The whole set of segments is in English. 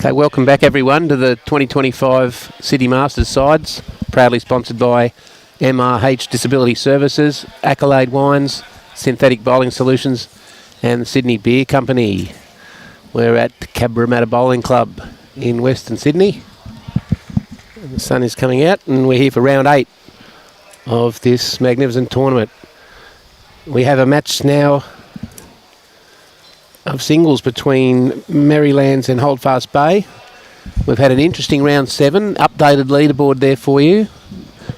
Okay, welcome back everyone to the 2025 City Masters sides, proudly sponsored by MRH Disability Services, Accolade Wines, Synthetic Bowling Solutions and the Sydney Beer Company. We're at Cabramatta Bowls Club in Western Sydney. The sun is coming out and we're here for round 8 of this magnificent tournament. We have a match now of singles between Merrylands and Holdfast Bay. We've had an interesting round 7, updated leaderboard there for you.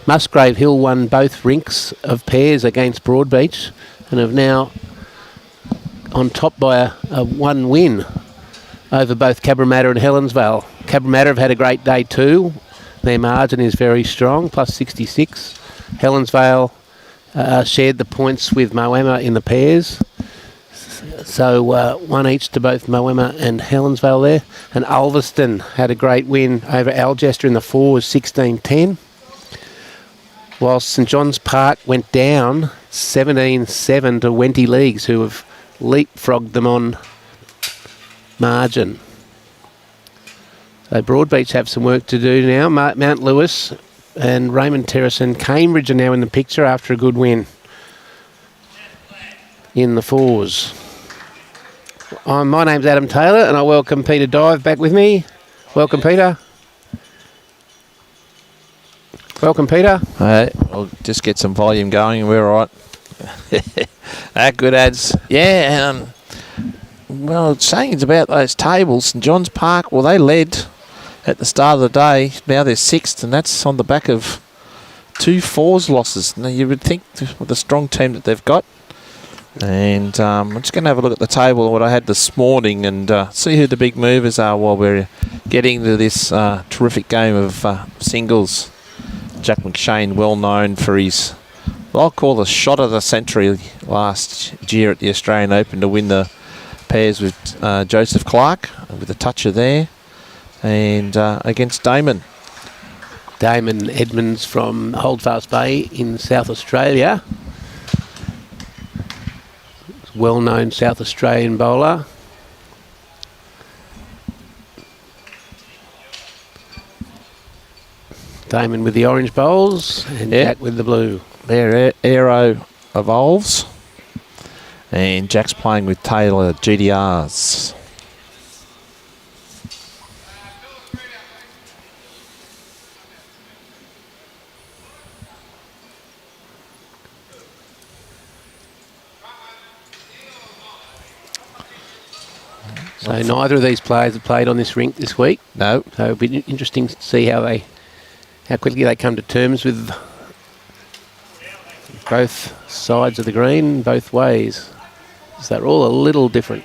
Musgrave Hill won both rinks of pairs against Broadbeach and have now on top by a 1 win over both Cabramatta and Helensvale. Cabramatta have had a great day too. Their margin is very strong, plus 66. Helensvale shared the points with Moama in the pairs. So 1 each to both Moama and Helensvale there. And Ulverston had a great win over Algester in the 4s, 16-10. Whilst St John's Park went down 17-7 to Wenty Leagues, who have leapfrogged them on margin. So Broadbeach have some work to do now. Mount Lewis and Raymond Terrace and Cambridge are now in the picture after a good win in the 4s. My name's Adam Taylor and I welcome Peter Dive back with me. Welcome, Peter. Welcome, Peter. I'll just get some volume going and we're all right. Good ads. Yeah, well, saying it's about those tables. St John's Park, well, they led at the start of the day. Now they're 6th, and that's on the back of 2 4s losses. Now, you would think with the strong team that they've got. And I'm just going to have a look at the table, what I had this morning, and see who the big movers are while we're getting to this terrific game of singles. Jack McShane, well known for his, what I'll call the shot of the century last year at the Australian Open to win the pairs with Joseph Clark, with a toucher there, and against Damon. Damon Edmunds from Holdfast Bay in South Australia. Well-known South Australian bowler. Damon with the orange bowls and Jack with the blue. Their Aero evolves. And Jack's playing with Taylor GDRs. So neither of these players have played on this rink this week. No. So it'll be interesting to see how quickly they come to terms with both sides of the green, both ways. So they're all a little different.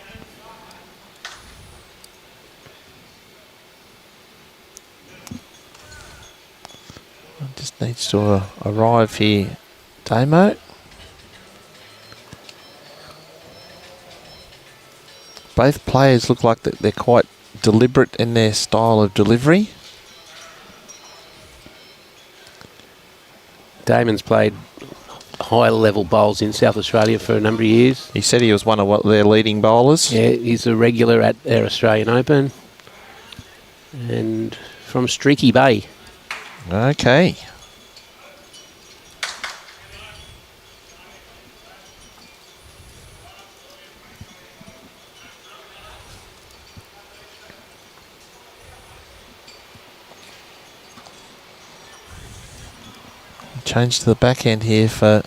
Just needs to arrive here, Damo. Both players look like they're quite deliberate in their style of delivery. Damon's played high-level bowls in South Australia for a number of years. He said he was one of their leading bowlers. Yeah, he's a regular at their Australian Open. And from Streaky Bay. Okay. Change to the backhand here for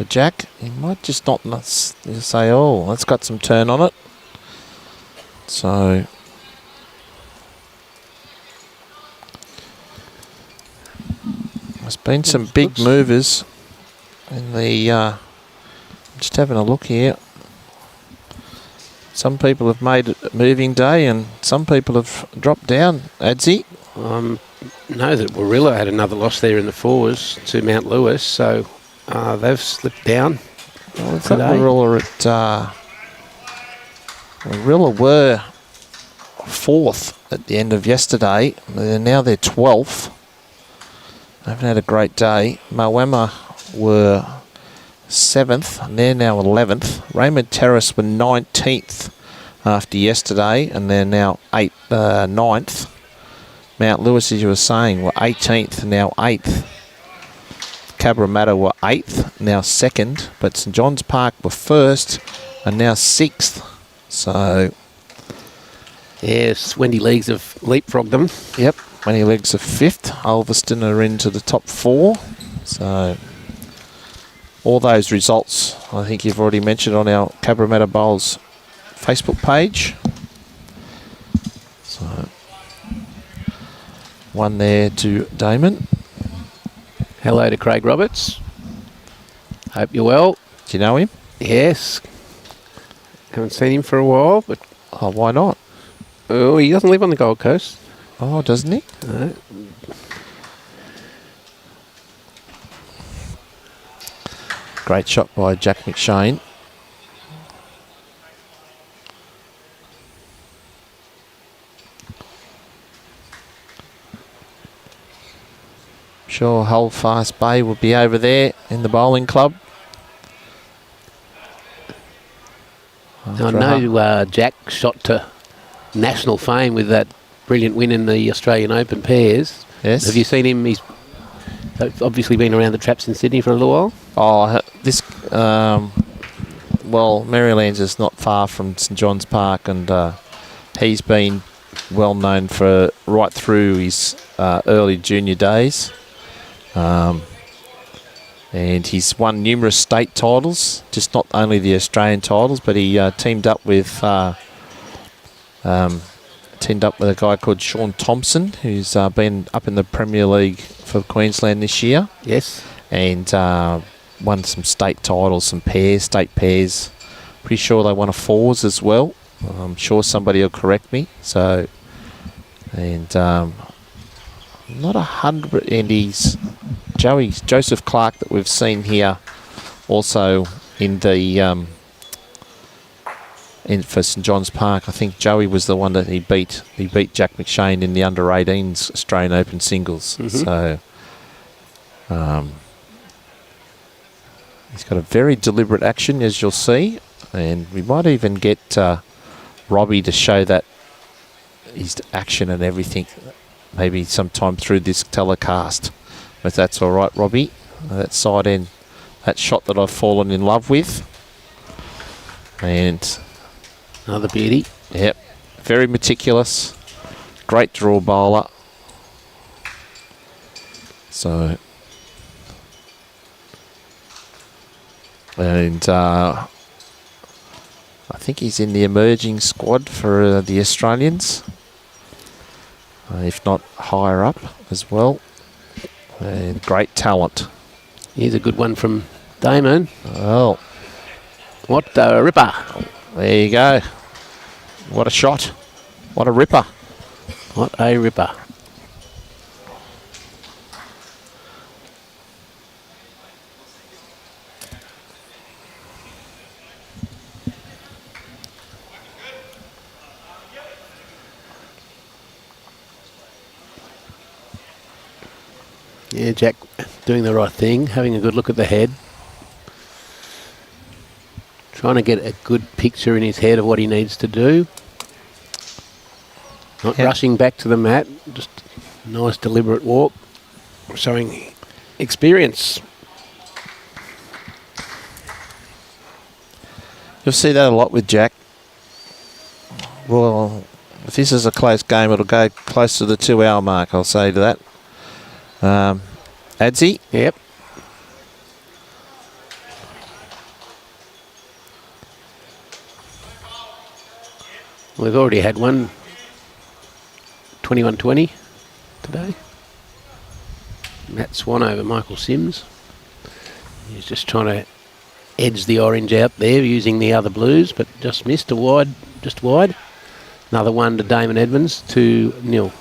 Jack. He might just not say, oh, that's got some turn on it. So there's been some big movers in the just having a look here. Some people have made it a moving day and some people have dropped down. Adzi? Know that Warilla had another loss there in the 4s to Mount Lewis, so they've slipped down. Well, I thought Warilla were 4th at the end of yesterday. Now they're 12th. They haven't had a great day. Moama were 7th, and they're now 11th. Raymond Terrace were 19th after yesterday, and they're now 9th. Mount Lewis, as you were saying, were 18th, now 8th. Cabramatta were 8th, now 2nd, but St John's Park were 1st and now 6th. So, yes, Wendy Leagues have leapfrogged them. yep, Many Legs are 5th. Ulverston are into the top 4. So, all those results, I think you've already mentioned on our Cabramatta Bowls Facebook page. So, one there to Damon. Hello to Craig Roberts. Hope you're well. Do you know him? Yes. Haven't seen him for a while, but Oh, why not? oh, he doesn't live on the Gold Coast. Oh, doesn't he? No. Great shot by Jack McShane. Sure, Holdfast Bay will be over there in the bowling club. I know Jack shot to national fame with that brilliant win in the Australian Open pairs. Yes. Have you seen him? He's obviously been around the traps in Sydney for a little while. Oh, this, well, Merrylands is not far from St John's Park, and he's been well known for right through his early junior days. And he's won numerous state titles, just not only the Australian titles, but he teamed up with a guy called Sean Thompson, who's been up in the Premier League for Queensland this year. Yes. And won some state titles, some pairs, state pairs. Pretty sure they won a fours as well. I'm sure somebody will correct me. So, and not 100, and he's Joseph Clark that we've seen here also in the for St John's Park. I think Joey was the one that he beat. He beat Jack McShane in the under-18s Australian Open singles. So he's got a very deliberate action, as you'll see, and we might even get Robbie to show that his action and everything maybe sometime through this telecast, if that's all right, Robbie. That side end, that shot that I've fallen in love with. And another beauty. Yep, very meticulous, great draw bowler. So, and I think he's in the emerging squad for the Australians, if not higher up as well. And great talent. Here's a good one from Damon. Well, What a ripper. there you go. What a shot. What a ripper. What a ripper. Yeah, Jack doing the right thing, having a good look at the head. Trying to get a good picture in his head of what he needs to do. Not rushing back to the mat, just a nice deliberate walk, showing experience. You'll see that a lot with Jack. Well, if this is a close game, it'll go close to the 2 hour mark, I'll say to that. Adzi? Yep. We've already had one 21-20 today. Matt Swan over Michael Sims. He's just trying to edge the orange out there using the other blues, but just missed just wide. Another one to Damon Edmunds, 2-0.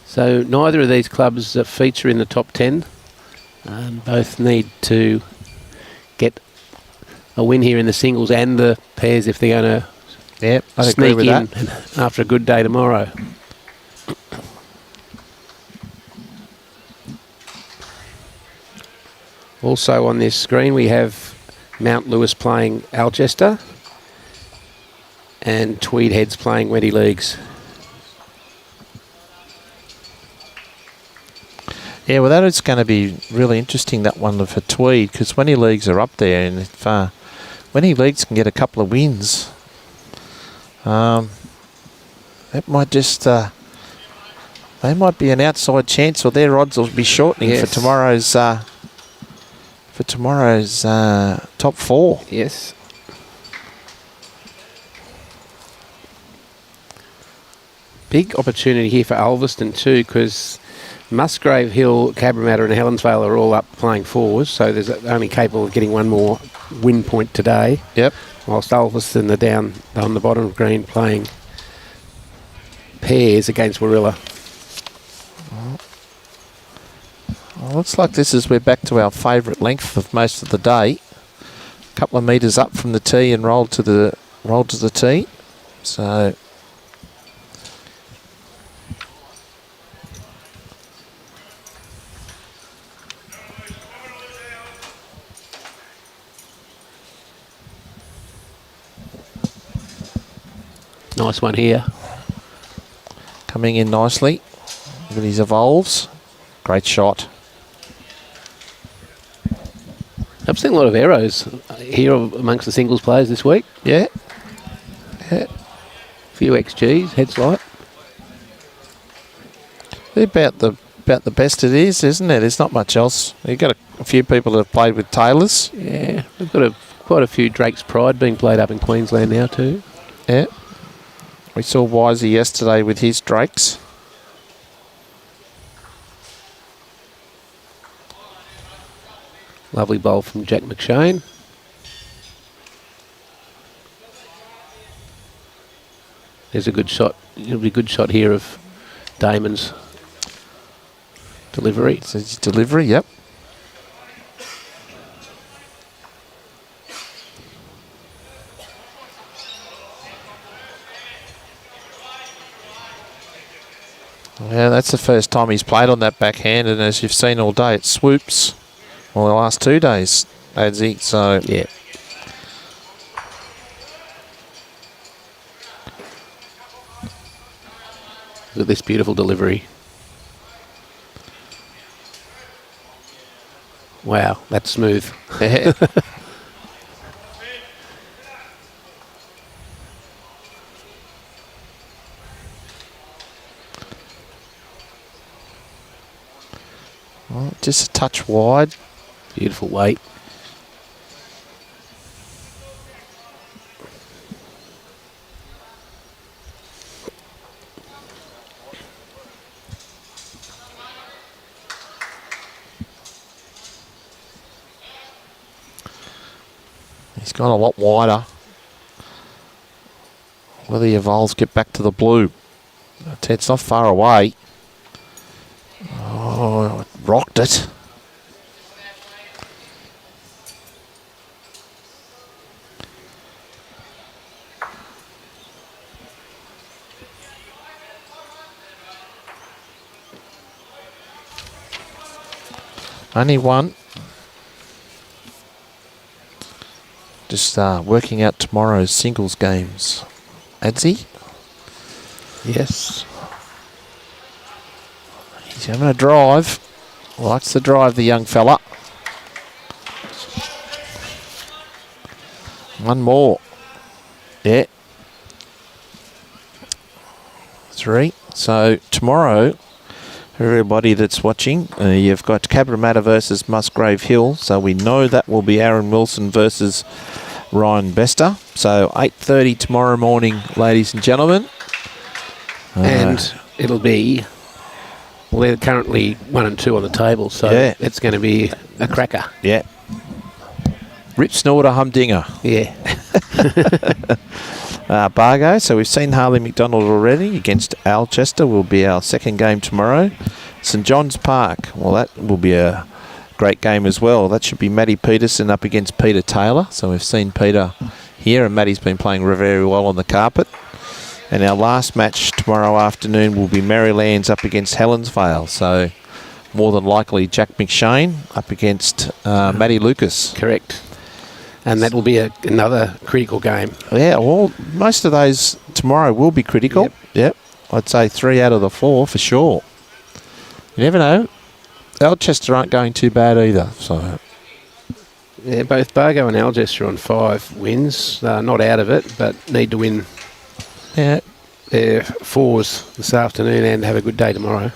So neither of these clubs feature in the top 10. Both need to get a win here in the singles and the pairs if they're going to sneak in after a good day tomorrow. Also on this screen we have Mount Lewis playing Alcester. And Tweed Heads playing Wendy Leagues. Yeah, well, that is going to be really interesting, that one for Tweed, because Wendy Leagues are up there, and if Wendy Leagues can get a couple of wins, that might just they might be an outside chance, or their odds will be shortening for tomorrow's top 4. Yes. Big opportunity here for Ulverston too, because Musgrave Hill, Cabramatta and Helensvale are all up playing 4s, so there's only capable of getting one more win point today. Yep. Whilst Ulverston are down on the bottom of green playing pairs against Warilla. Well, looks like we're back to our favourite length of most of the day. A couple of metres up from the tee and rolled to the tee. So nice one here. Coming in nicely. Look at his evolves. Great shot. I've seen a lot of arrows here amongst the singles players this week. Yeah. Yeah. A few XGs, head slight. They're about the best it is, isn't it? There's not much else. You've got a few people that have played with Taylors. Yeah, we've got quite a few Drake's Pride being played up in Queensland now too. Yeah. We saw Wisey yesterday with his Drakes. Lovely bowl from Jack McShane. There's a good shot. It'll be a good shot here of Damon's delivery. So his delivery, yep. Yeah, that's the first time he's played on that backhand, and as you've seen all day, it swoops. Well, the last 2 days, Adzi, so yeah. Look at this beautiful delivery. Wow, that's smooth. Well, just a touch wide. Beautiful weight. He's gone a lot wider. Whether the Evolves get back to the blue. It's not far away. Oh, it rocked it. Only one. Just working out tomorrow's singles games. Adzi? Yes. He's having a drive. Likes the drive, the young fella. One more. Yeah. 3. So tomorrow, everybody that's watching, you've got Cabramatta versus Musgrave Hill. So we know that will be Aaron Wilson versus Ryan Bester. So 8:30 tomorrow morning, ladies and gentlemen. And it'll be, well, they're currently 1 and 2 on the table, so yeah, it's going to be a cracker. Yeah. Rip Snorter Humdinger. Yeah. Bargo. So we've seen Harley McDonald already against Alcester. Will be our second game tomorrow. St John's Park. Well, that will be a great game as well. That should be Matty Peterson up against Peter Taylor. So we've seen Peter here, and Matty's been playing very well on the carpet. And our last match tomorrow afternoon will be Merrylands up against Helensvale. So more than likely Jack McShane up against Matty Lucas. Correct. And that will be another critical game. Yeah, well, most of those tomorrow will be critical. Yep. I'd say 3 out of the 4 for sure. You never know. Alchester aren't going too bad either. So Yeah, both Bargo and Alchester on 5 wins. Not out of it, but need to win their 4s this afternoon and have a good day tomorrow.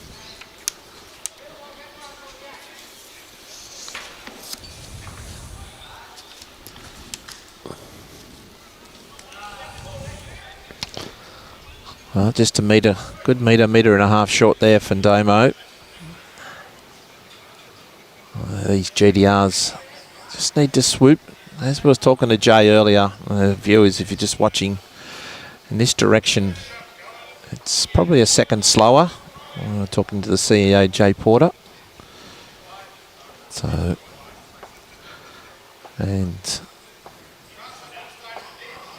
Well, just a good metre and a half short there for Damo. These GDRs just need to swoop. As we was talking to Jay earlier, viewers, if you're just watching in this direction, it's probably a second slower. Talking to the CEO, Jay Porter. So, and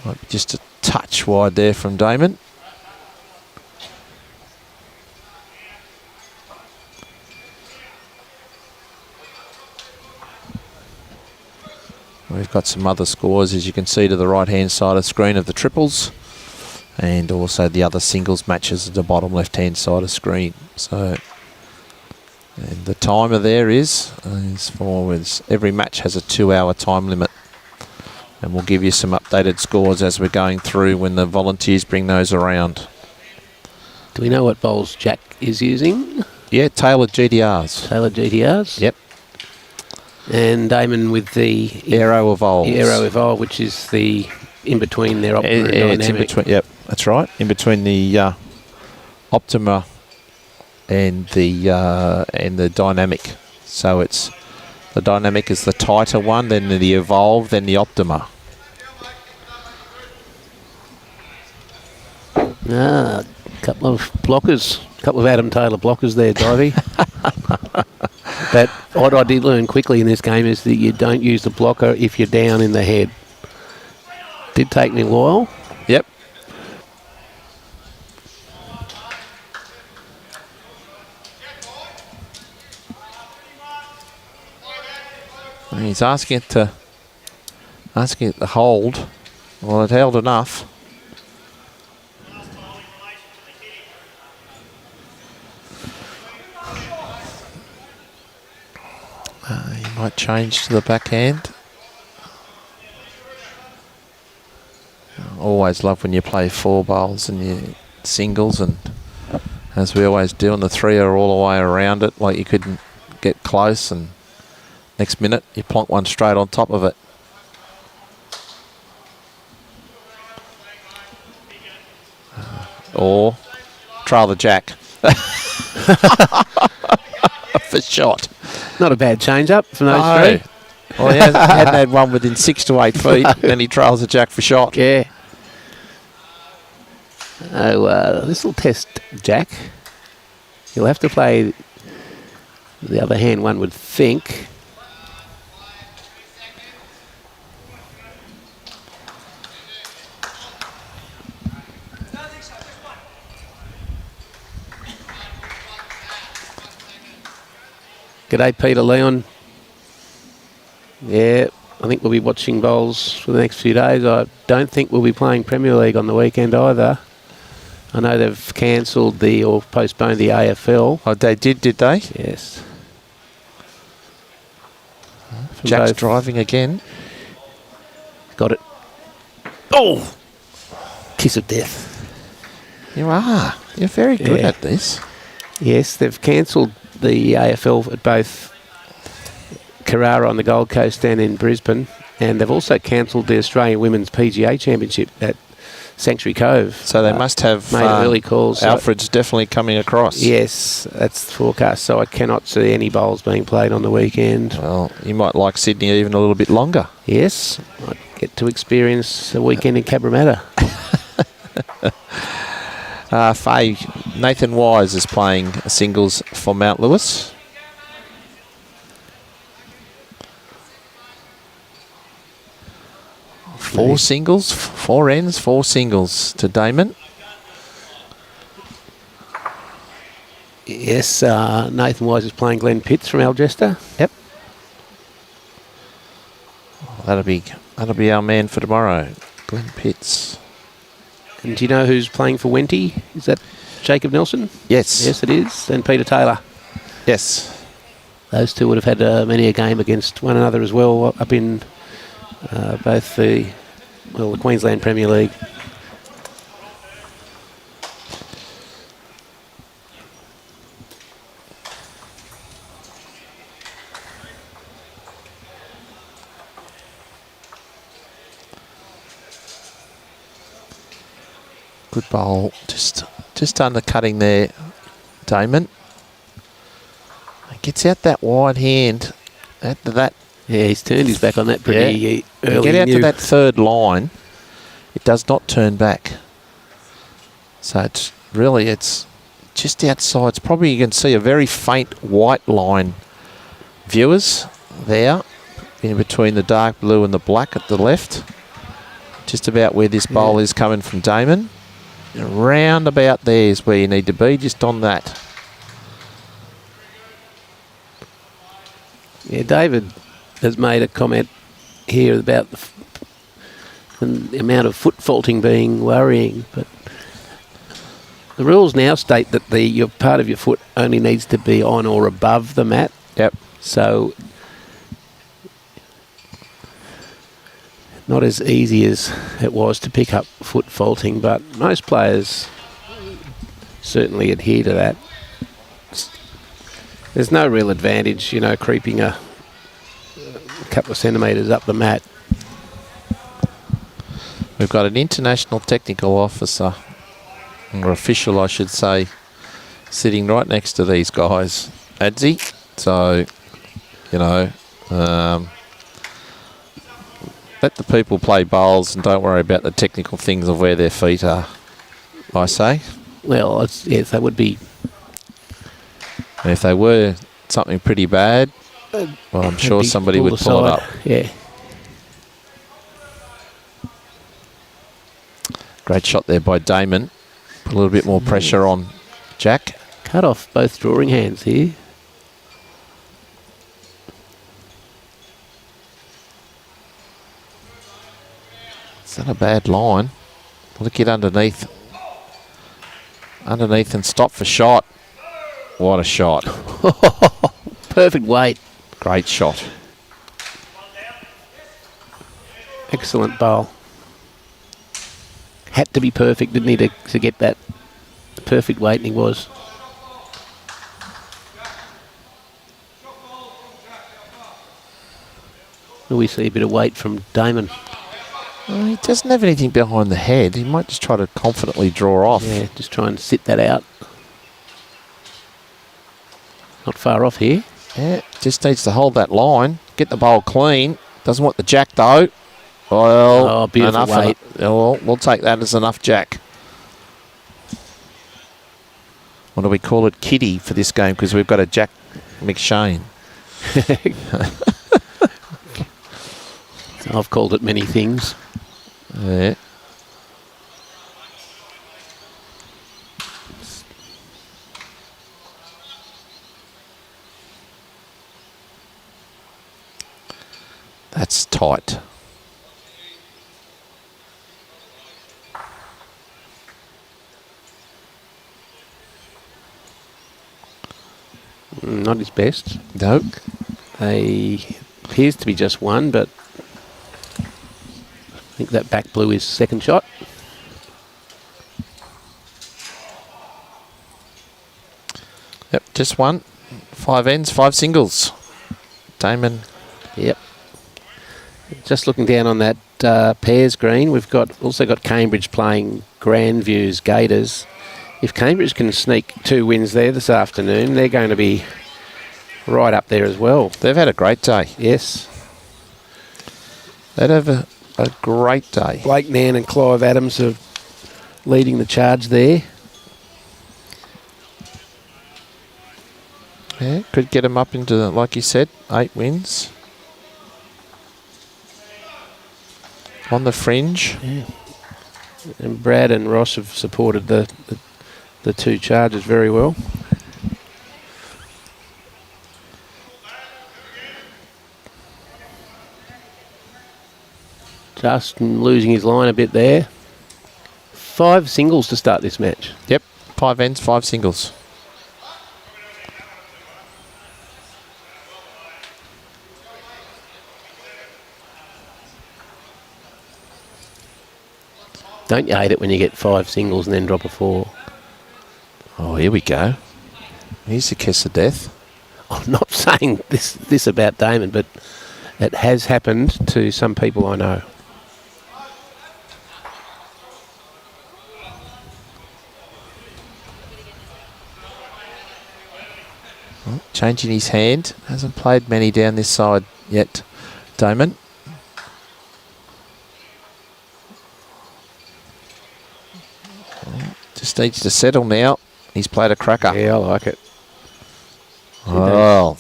might be just a touch wide there from Damon. We've got some other scores, as you can see, to the right-hand side of the screen of the triples, and also the other singles matches at the bottom left-hand side of screen. So, and the timer there is every match has a 2-hour time limit, and we'll give you some updated scores as we're going through when the volunteers bring those around. Do we know what bowls Jack is using? Yeah, tailored GDRs. Tailored GDRs? Yep. And Damon with the Aero Evolve. Aero Evolve, which is the in between their Optima and Dynamic. It's in between, yep, that's right. In between the Optima and the Dynamic. So it's the Dynamic is the tighter one, then the Evolve, then the Optima. A couple of blockers, a couple of Adam Taylor blockers there, Divey. But what I did learn quickly in this game is that you don't use the blocker if you're down in the head. Did take me a while. Yep. And he's asking it to hold. Well, it held enough. He might change to the backhand. Always love when you play 4 bowls and you singles, and as we always do, and the 3 are all the way around it, like you couldn't get close, and next minute you plonk one straight on top of it. Or trail the jack. For shot. Not a bad change up from those three. Well, he hadn't had one within 6 to 8 feet, and he trails the jack for shot. Yeah. Oh, this will test Jack. He'll have to play the other hand, one would think. G'day, Peter Leon. Yeah, I think we'll be watching bowls for the next few days. I don't think we'll be playing Premier League on the weekend either. I know they've cancelled or postponed the AFL. Oh, they did they? Yes. Jack's driving again. Got it. Oh! Kiss of death. You are. You're very good at this. Yes, they've cancelled the AFL at both Carrara on the Gold Coast and in Brisbane, and they've also cancelled the Australian Women's PGA Championship at Sanctuary Cove. So they must have made early calls. Alfred's definitely coming across. Yes, that's the forecast. So I cannot see any bowls being played on the weekend. Well, you might like Sydney even a little bit longer. Yes, I get to experience a weekend in Cabramatta. Faye, Nathan Wise is playing singles for Mount Lewis. Four singles, 4 ends, 4 singles to Damon. Yes, Nathan Wise is playing Glenn Pitts from Algester. Yep. That'll be That'll be our man for tomorrow, Glenn Pitts. And do you know who's playing for Wenty? Is that Jacob Nelson? Yes. Yes, it is. And Peter Taylor. Yes. Those two would have had many a game against one another as well up in both the Queensland Premier League. Good bowl. Just undercutting there, Damon. Gets out that wide hand. After that, yeah, he's turned his back on that pretty early. Get out to that third line. It does not turn back. So it's just outside. It's probably, you can see a very faint white line, viewers, there in between the dark blue and the black at the left. Just about where this bowl is coming from Damon. Round about there is where you need to be, just on that. Yeah, David has made a comment here about the amount of foot faulting being worrying, but the rules now state that your part of your foot only needs to be on or above the mat. Yep. So not as easy as it was to pick up foot faulting, but most players certainly adhere to that. There's no real advantage, creeping a couple of centimetres up the mat. We've got an international technical officer, or official I should say, sitting right next to these guys, Adzi. So, let the people play bowls and don't worry about the technical things of where their feet are, I say. Well, yes, that would be. And if they were something pretty bad, well, I'm sure somebody would pull it up. Yeah. Great shot there by Damon. Put a little bit more pressure on Jack. Cut off both drawing hands here. It's not a bad line. Look it underneath. Underneath and stop for shot. What a shot. Perfect weight. Great shot. Excellent bowl. Had to be perfect, didn't he, to get that perfect weight, and he was. We see a bit of weight from Damon. Well, he doesn't have anything behind the head. He might just try to confidently draw off. Yeah, just try and sit that out. Not far off here. Yeah, just needs to hold that line. Get the bowl clean. Doesn't want the jack though. Well, beautiful weight. Well, we'll take that as enough jack. What do we call it? Kitty for this game, because we've got a Jack McShane. I've called it many things. Yeah. That's tight. Not his best. Nope. He appears to be just one, but I think that back blew his second shot. Yep, just one. 5 ends, 5 singles. Damon. Yep. Just looking down on that pairs green, we've also got Cambridge playing Grandview's Gators. If Cambridge can sneak 2 wins there this afternoon, they're going to be right up there as well. They've had a great day. Yes. They'd have a great day. Blake Nan and Clive Adams are leading the charge there. Yeah, could get them up into, like you said, 8 wins. On the fringe. Yeah. And Brad and Ross have supported the 2 charges very well. Just losing his line a bit there. 5 singles to start this match. Yep, 5 ends, 5 singles. Don't you hate it when you get 5 singles and then drop a 4? Oh, here we go. Here's the kiss of death. I'm not saying this about Damon, but it has happened to some people I know. Oh, changing his hand. Hasn't played many down this side yet, Damon. Just needs to settle now. He's played a cracker. Yeah, I like it. Oh,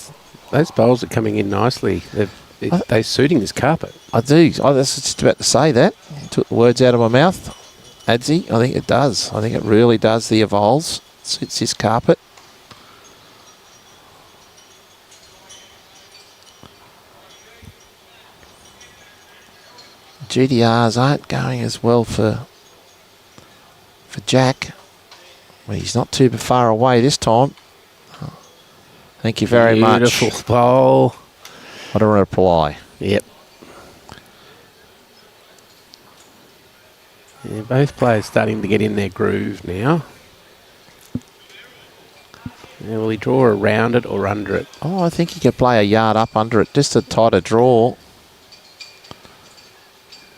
Those bowls are coming in nicely. They're suiting this carpet. I do. I was just about to say that. Took the words out of my mouth. Adsy, I think it does. I think it really does. The ovals suits this carpet. GDRs aren't going as well for Jack. Well, he's not too far away this time. Thank you very much. Beautiful bowl. What a reply. Yep. Yeah, both players starting to get in their groove now. Now, will he draw around it or under it? Oh, I think he could play a yard up under it. Just a tighter draw.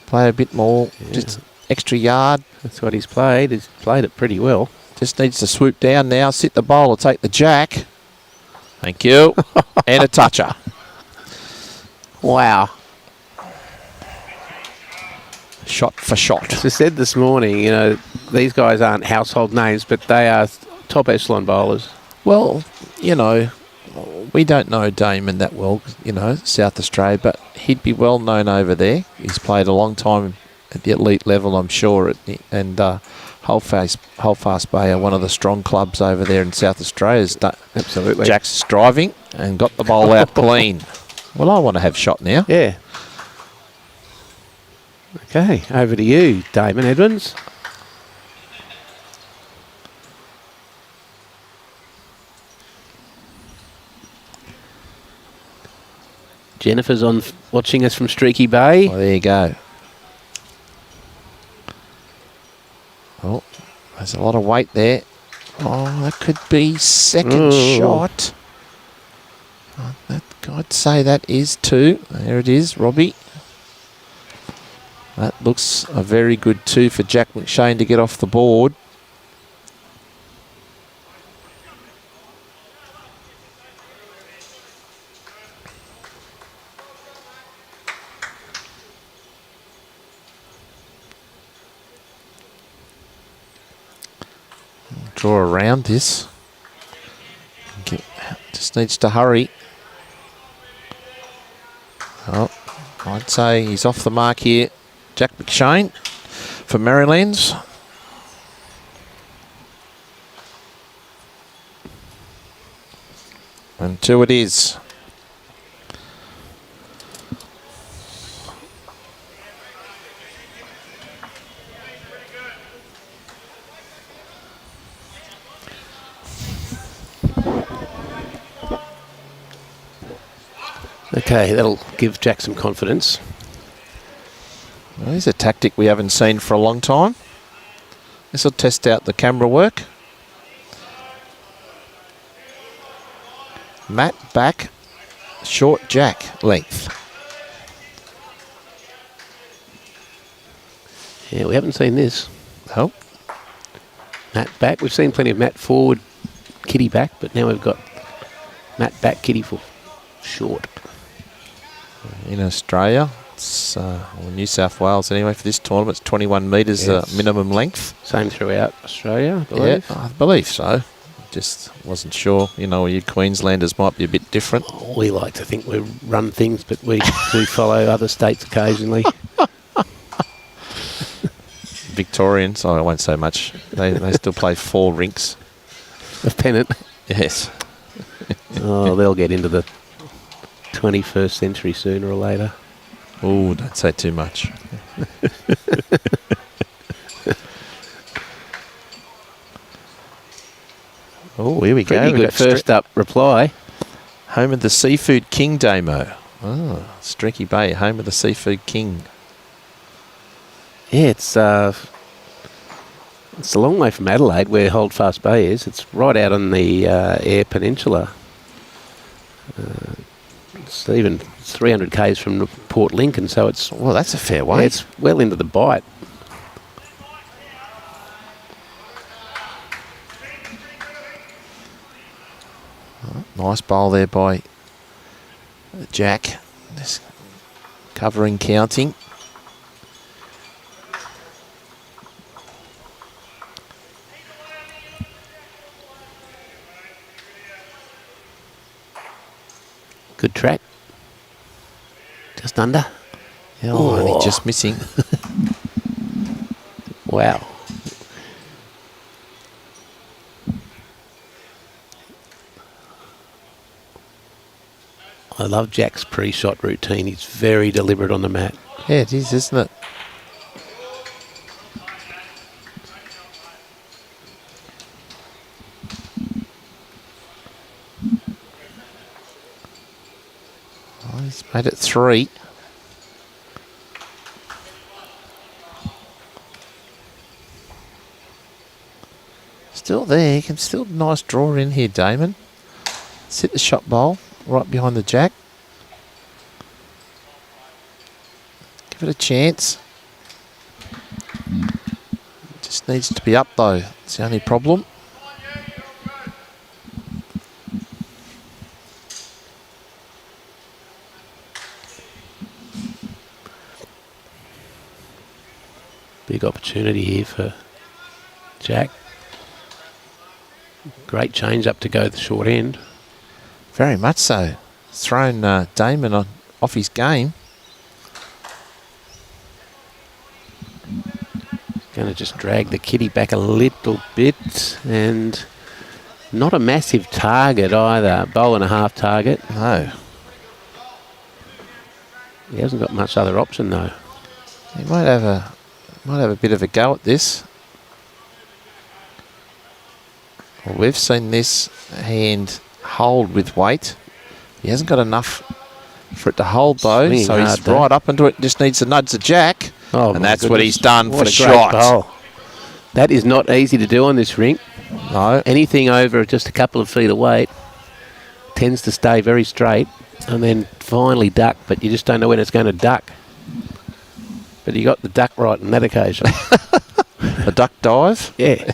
Play a bit more. Yeah. Just extra yard. That's what he's played. He's played it pretty well. Just needs to swoop down now, sit the bowl, or take the jack. Thank you. And a toucher. Wow. Shot for shot. As I said this morning, you know, these guys aren't household names, but they are top echelon bowlers. Well, you know, we don't know Damon that well, you know, South Australia, but he'd be well known over there. He's played a long time at the elite level, I'm sure, and Holdfast Bay are one of the strong clubs over there in South Australia. Absolutely. Jack's driving and got the bowl out clean. Well, I want to have shot now. Yeah. Okay, over to you, Damon Edmunds. Jennifer's on watching us from Streaky Bay. Well, there you go. Oh, there's a lot of weight there. Oh, that could be second shot. Oh, I'd say that is 2. There it is, Robbie. That looks a very good 2 for Jack McShane to get off the board. Draw around this. Just needs to hurry. Oh, I'd say he's off the mark here. Jack McShane for Merrylands. And 2 it is. Okay, that'll give Jack some confidence. Well, here's a tactic we haven't seen for a long time. This will test out the camera work. Matt back, short Jack length. Yeah, we haven't seen this. Oh, Matt back. We've seen plenty of Matt forward, Kitty back, but now we've got Matt back, Kitty for short. in Australia, it's, or New South Wales anyway, for this tournament, it's 21 metres minimum length. Same throughout Australia, I believe. Yeah, I believe so. Just wasn't sure. You know, you Queenslanders might be a bit different. We like to think we run things, but we do follow other states occasionally. Victorians, I won't say much. They still play 4 rinks. A pennant. Yes. Oh, they'll get into the 21st century sooner or later. Oh, don't say too much. Oh, here we go. Pretty We've good got first up reply. home of the Seafood King, Damo. Oh, Streaky Bay, home of the Seafood King. Yeah, it's a long way from Adelaide, where Holdfast Bay is. It's right out on the Eyre Peninsula. It's even 300 k's from Port Lincoln, so it's Well, that's a fair way. yeah, it's well into the bite. Nice bowl there by Jack. Just covering, counting. Good track. Just under. Oh, only just missing. Wow. I love Jack's pre-shot routine. He's very deliberate on the mat. Yeah, it is, isn't it? Oh, he's made it 3. Still there. You can still nice draw in here, Damon. Sit the shot bowl right behind the Jack. Give it a chance. Just needs to be up though. It's the only problem. Big opportunity here for Jack. Great change up to go the short end. Very much so. It's thrown Damon off his game. Going to just drag the kitty back a little bit, and not a massive target either. Bowl and a half target. No. He hasn't got much other option though. He might have a bit of a go at this. Well, we've seen this hand hold with weight. He hasn't got enough for it to hold though, Swinging so he's hard, though. right up into it. Just needs to nudge the Jack, Oh, and my that's what goodness. he's done What for a great shot. bowl. That is not easy to do on this rink. No, Anything over just a couple of feet of weight tends to stay very straight and then finally duck, but you just don't know when it's going to duck. But you got the duck right on that occasion. a duck dive. Yeah.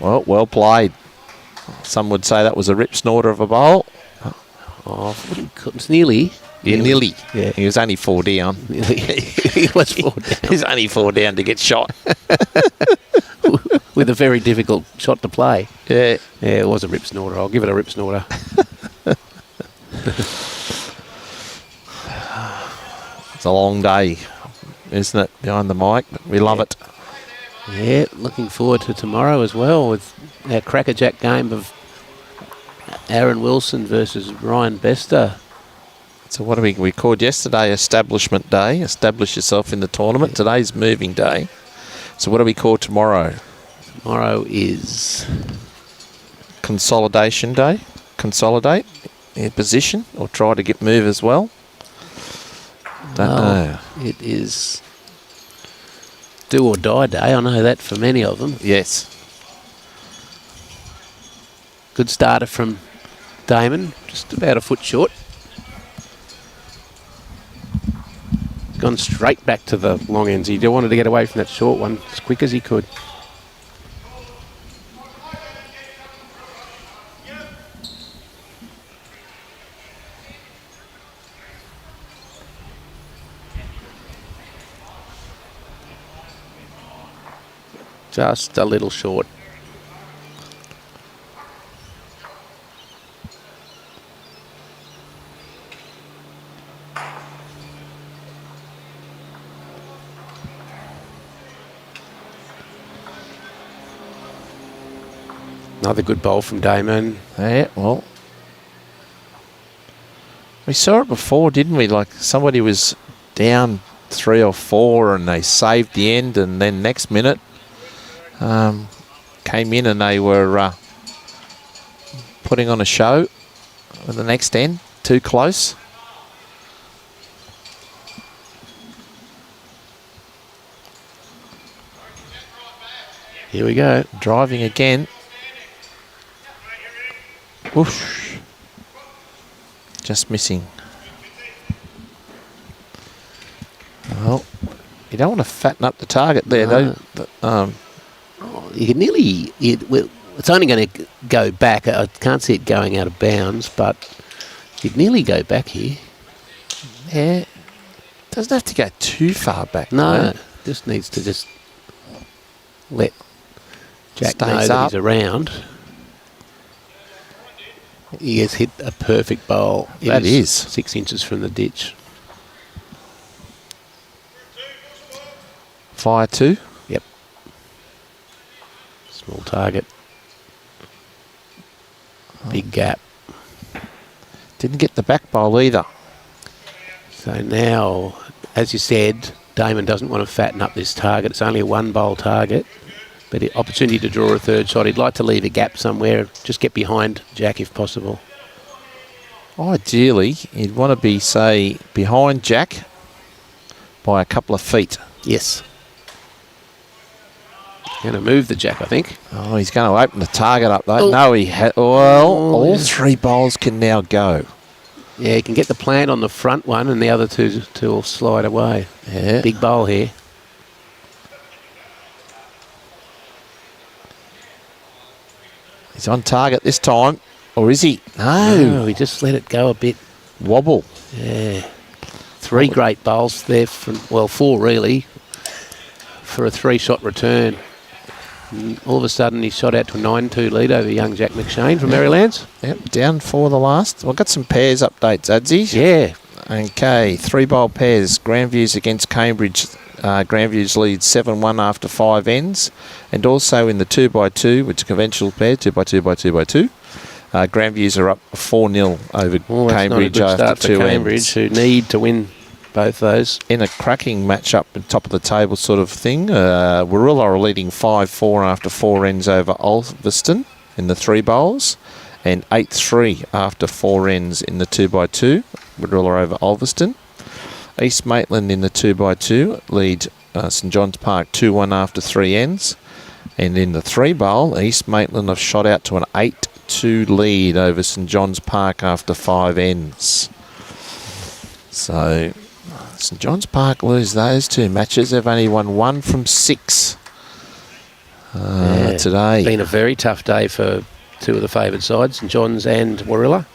Well played. Some would say that was a rip snorter of a bowl. Oh, it's nearly. Yeah, nearly. Yeah. He was only 4 down. He was 4 down. He's only 4 down to get shot. With a very difficult shot to play. Yeah. Yeah, it was a rip snorter. I'll give it a rip snorter. It's a long day, isn't it, behind the mic? But we love it. Yeah, looking forward to tomorrow as well with our crackerjack game of Aaron Wilson versus Ryan Bester. So what do we called yesterday Establishment Day? Establish yourself in the tournament. Today's Moving Day. So what do we call tomorrow? Tomorrow is Consolidation Day. Consolidate in position or try to get move as well. Don't know. It is do or die day. I know that for many of them. Yes. Good starter from Damon, just about a foot short. Gone straight back to the long ends. He wanted to get away from that short one as quick as he could. Just a little short. Another good bowl from Damon. Yeah, well. We saw it before, didn't we? Like somebody was down 3 or 4 and they saved the end, and then next minute came in and they were putting on a show at the next end. Too close. Here we go. Driving again. Whoosh. Just missing. Well, you don't want to fatten up the target there, No. though. You can nearly... it's only going to go back. I can't see it going out of bounds, but you'd nearly go back here. Yeah. Doesn't have to go too far back. No, though. just needs to just let Jack know Stays that up. he's around. He has hit a perfect bowl. It That is. 6 inches from the ditch. Fire 2. Yep. Small target. Big gap. Didn't get the back bowl either. So now, as you said, Damon doesn't want to fatten up this target. It's only a 1-bowl target, but the opportunity to draw a third shot. He'd like to leave a gap somewhere, just get behind Jack if possible. Ideally, you'd want to be, say, behind Jack by a couple of feet. Yes. Going to move the Jack, I think. Oh, he's going to open the target up, though. Oh. No, he had... Well, Oh, all yeah. 3 bowls can now go. Yeah, he can get the plant on the front one and the other two will slide away. Yeah. Big bowl here. He's on target this time. Or is he? No. No, he just let it go a bit. Wobble. Yeah. 3 great bowls there, from, well, 4 really, for a 3-shot return. And all of a sudden, he shot out to a 9-2 lead over young Jack McShane from Merrylands. Yep, down for the last. We've got some pairs updates, Adzies. Yeah. Okay, 3-bowl pairs. Grandviews against Cambridge. Grandviews leads 7-1 after 5 ends. And also in the 2x2, which is a conventional pair, 2x2x2x2. Grandviews are up 4-0 over Oh, that's Cambridge not a good after start for 2 Cambridge, ends. who need to win both those. In a cracking matchup at top of the table sort of thing, Warilla are leading 5-4 after 4 ends over Ulverston in the 3 bowls, and 8-3 after 4 ends in the 2x2. Warilla over Ulverston. East Maitland in the 2x2 lead St John's Park 2-1 after 3 ends, and in the 3 bowl, East Maitland have shot out to an 8-2 lead over St John's Park after 5 ends. So St John's Park lose those 2 matches. They've only won 1 from 6 today. Been a very tough day for 2 of the favoured sides, St John's and Warilla.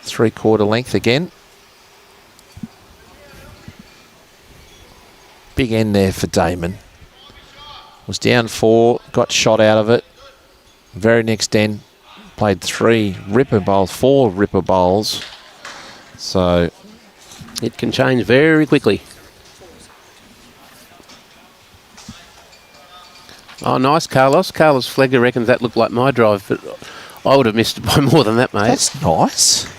Three-quarter length again. Big end there for Damon. Was down 4, got shot out of it. Very next end, played 3 ripper bowls, 4 ripper bowls. So It can change very quickly. Oh, nice, Carlos. Carlos Flegger reckons that looked like my drive, but I would have missed it by more than that, mate. that's nice.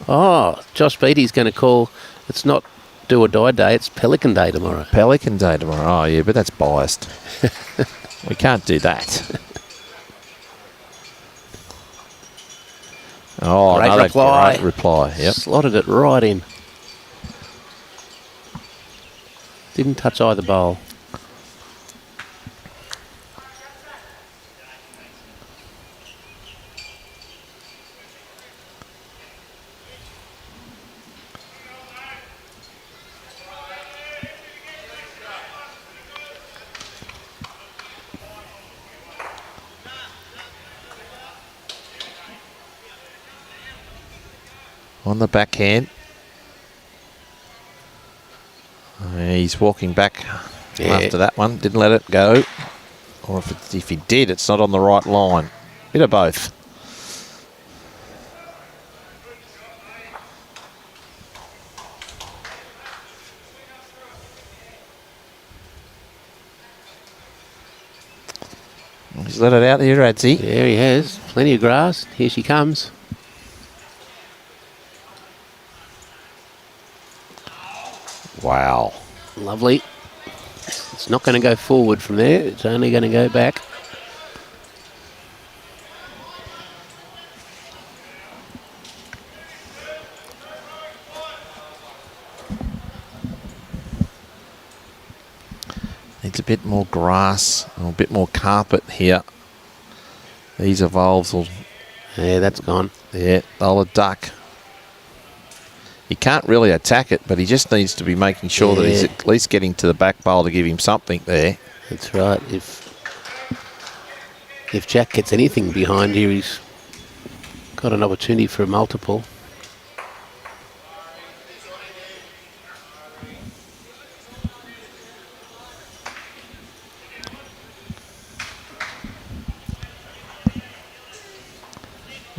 Oh, Josh Beattie's going to call. It's not do or die day, it's Pelican Day tomorrow. Pelican Day tomorrow. Oh, yeah, but that's biased. We can't do that. Oh, Great another reply. great reply. Yep. Slotted it right in. Didn't touch either bowl. On the backhand. He's walking back Yeah. after that one. Didn't let it go. Or if he did, it's not on the right line. Bit of both. He's let it out here, Adzi. There he has. Plenty of grass. Here she comes. Wow. Lovely. It's not going to go forward from there. It's only going to go back. Needs a bit more grass, or a bit more carpet here. These evolves will... Yeah, that's gone. Yeah, they'll duck. He can't really attack it, but he just needs to be making sure that he's at least getting to the back bowl to give him something there. That's right. If Jack gets anything behind here, he's got an opportunity for a multiple.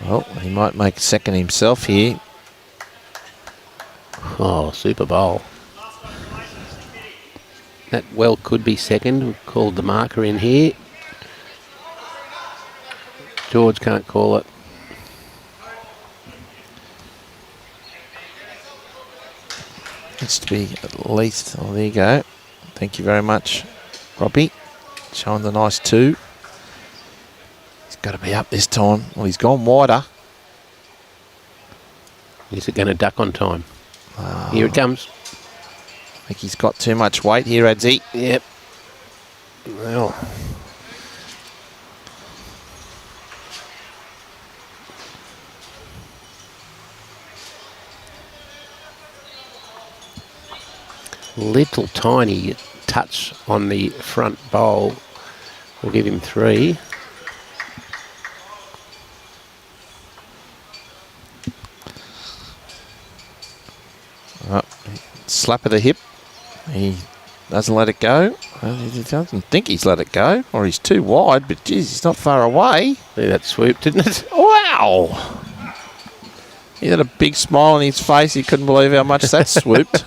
Well, he might make a second himself here. Oh, super bowl. That well could be second. We've called the marker in here. George can't call it. Needs to be at least... Oh, there you go. Thank you very much, Robbie. Showing the nice 2. He's got to be up this time. Well, he's gone wider. Is it going to duck on time? Here it comes. I think he's got too much weight here, Adzi. Yep. Well. Little tiny touch on the front bowl. We'll give him 3. Slap of the hip. He doesn't let it go. He doesn't think he's let it go, or he's too wide, but geez, he's not far away. See, that swooped, didn't it? Wow! He had a big smile on his face. He couldn't believe how much that swooped.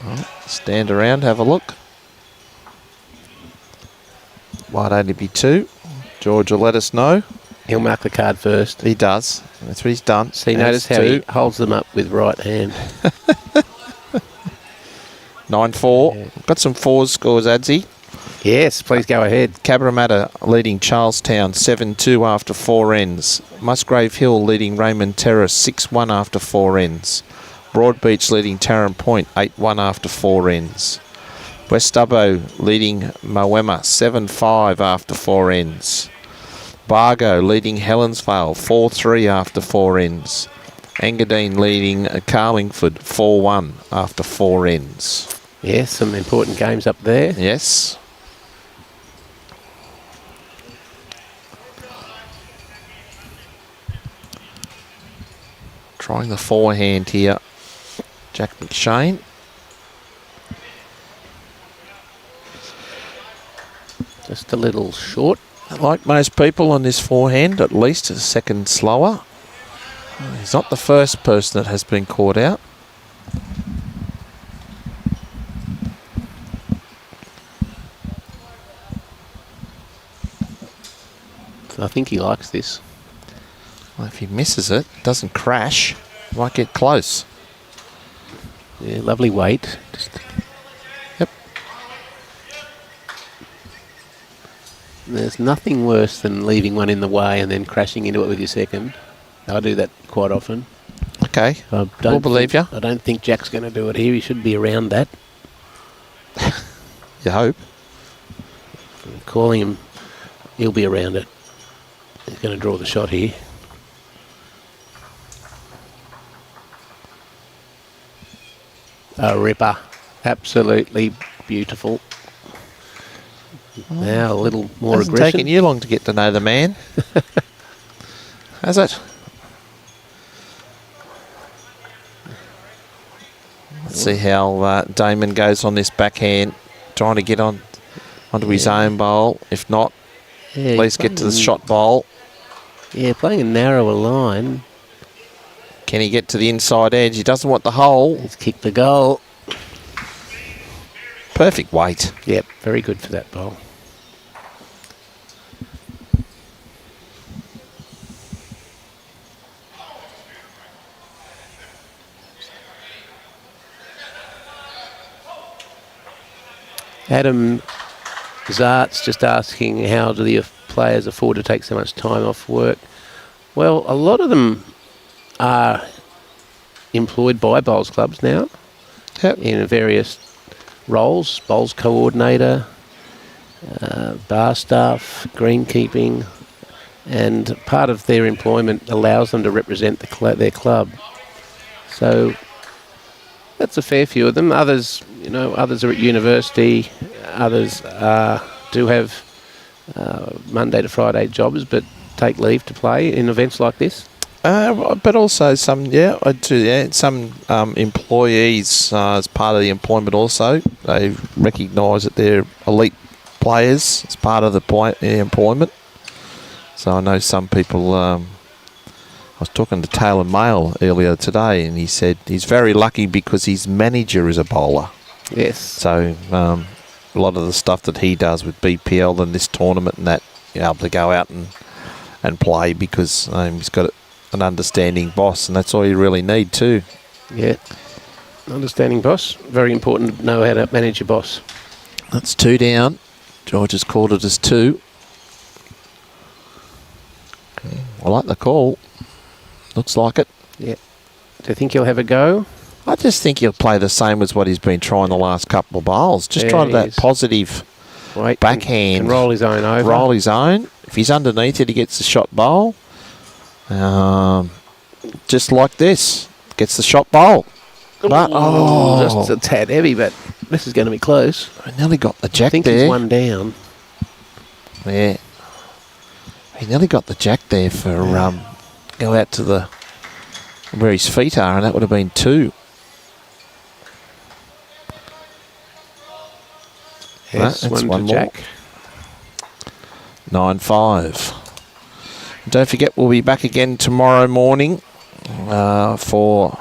Well, stand around, have a look. Might only be 2. George will let us know. He'll mark the card first. He does. That's what he's done. See, notice how he holds them up with right hand. 9-4. Yeah. Got some 4s scores, Adzi. Yes, please go ahead. Cabramatta leading Charlestown 7-2 after 4 ends. Musgrave Hill leading Raymond Terrace 6-1 after 4 ends. Broadbeach leading Tarrant Point 8-1 after 4 ends. West Dubbo leading Moema 7-5 after 4 ends. Bargo leading Helensvale 4-3 after 4 ends. Engadine leading Carlingford 4-1 after 4 ends. Yes, some important games up there. Yes. Trying the forehand here. Jack McShane. Just a little short. Like most people on this forehand, at least a second slower. He's not the first person that has been caught out. So I think he likes this. Well, if he misses it, doesn't crash, might get close. Yeah, lovely weight. Yep. There's nothing worse than leaving one in the way and then crashing into it with your second. I do that quite often. Okay, we'll believe you. I don't think Jack's going to do it here. He should be around that. You hope. I'm calling him, he'll be around it. He's going to draw the shot here. A ripper. Absolutely beautiful. Now a little more Hasn't aggression. taken you long to get to know the man. Has it? see how Damon goes on this backhand, trying to get onto his own bowl. If not, at least get to the shot bowl. Yeah, playing a narrower line. Can he get to the inside edge? He doesn't want the hole. He's kicked the goal. Perfect weight. Yep, very good for that bowl. Adam Zart's just asking, how do the players afford to take so much time off work? Well, a lot of them are employed by bowls clubs now in various roles, bowls coordinator, bar staff, greenkeeping, and part of their employment allows them to represent their club. So that's a fair few of them. Others, others are at university. Others do have Monday to Friday jobs, but take leave to play in events like this. But also some, some employees as part of the employment also, they recognise that they're elite players as part of the employment. So I know some people, I was talking to Taylor Mail earlier today, and he said he's very lucky because his manager is a bowler. Yes. So a lot of the stuff that he does with BPL and this tournament and that, you're able to go out and play because he's got an understanding boss, and that's all you really need too. Yeah. Understanding boss. Very important to know how to manage your boss. That's 2 down. George has called it as 2. I like the call. Looks like it. Yeah. Do you think he'll have a go? I just think he'll play the same as what he's been trying the last couple of bowls. Just try that positive backhand. And roll his own over. Roll his own. If he's underneath it, he gets the shot bowl. Just like this. Gets the shot bowl. But, just a tad heavy, but this is going to be close. I nearly got the jack I think there. he's 1 down. Yeah. He nearly got the jack there for go out to where his feet are, and that would have been 2. Yes, that's one more. Jack. 9-5. Don't forget, we'll be back again tomorrow morning for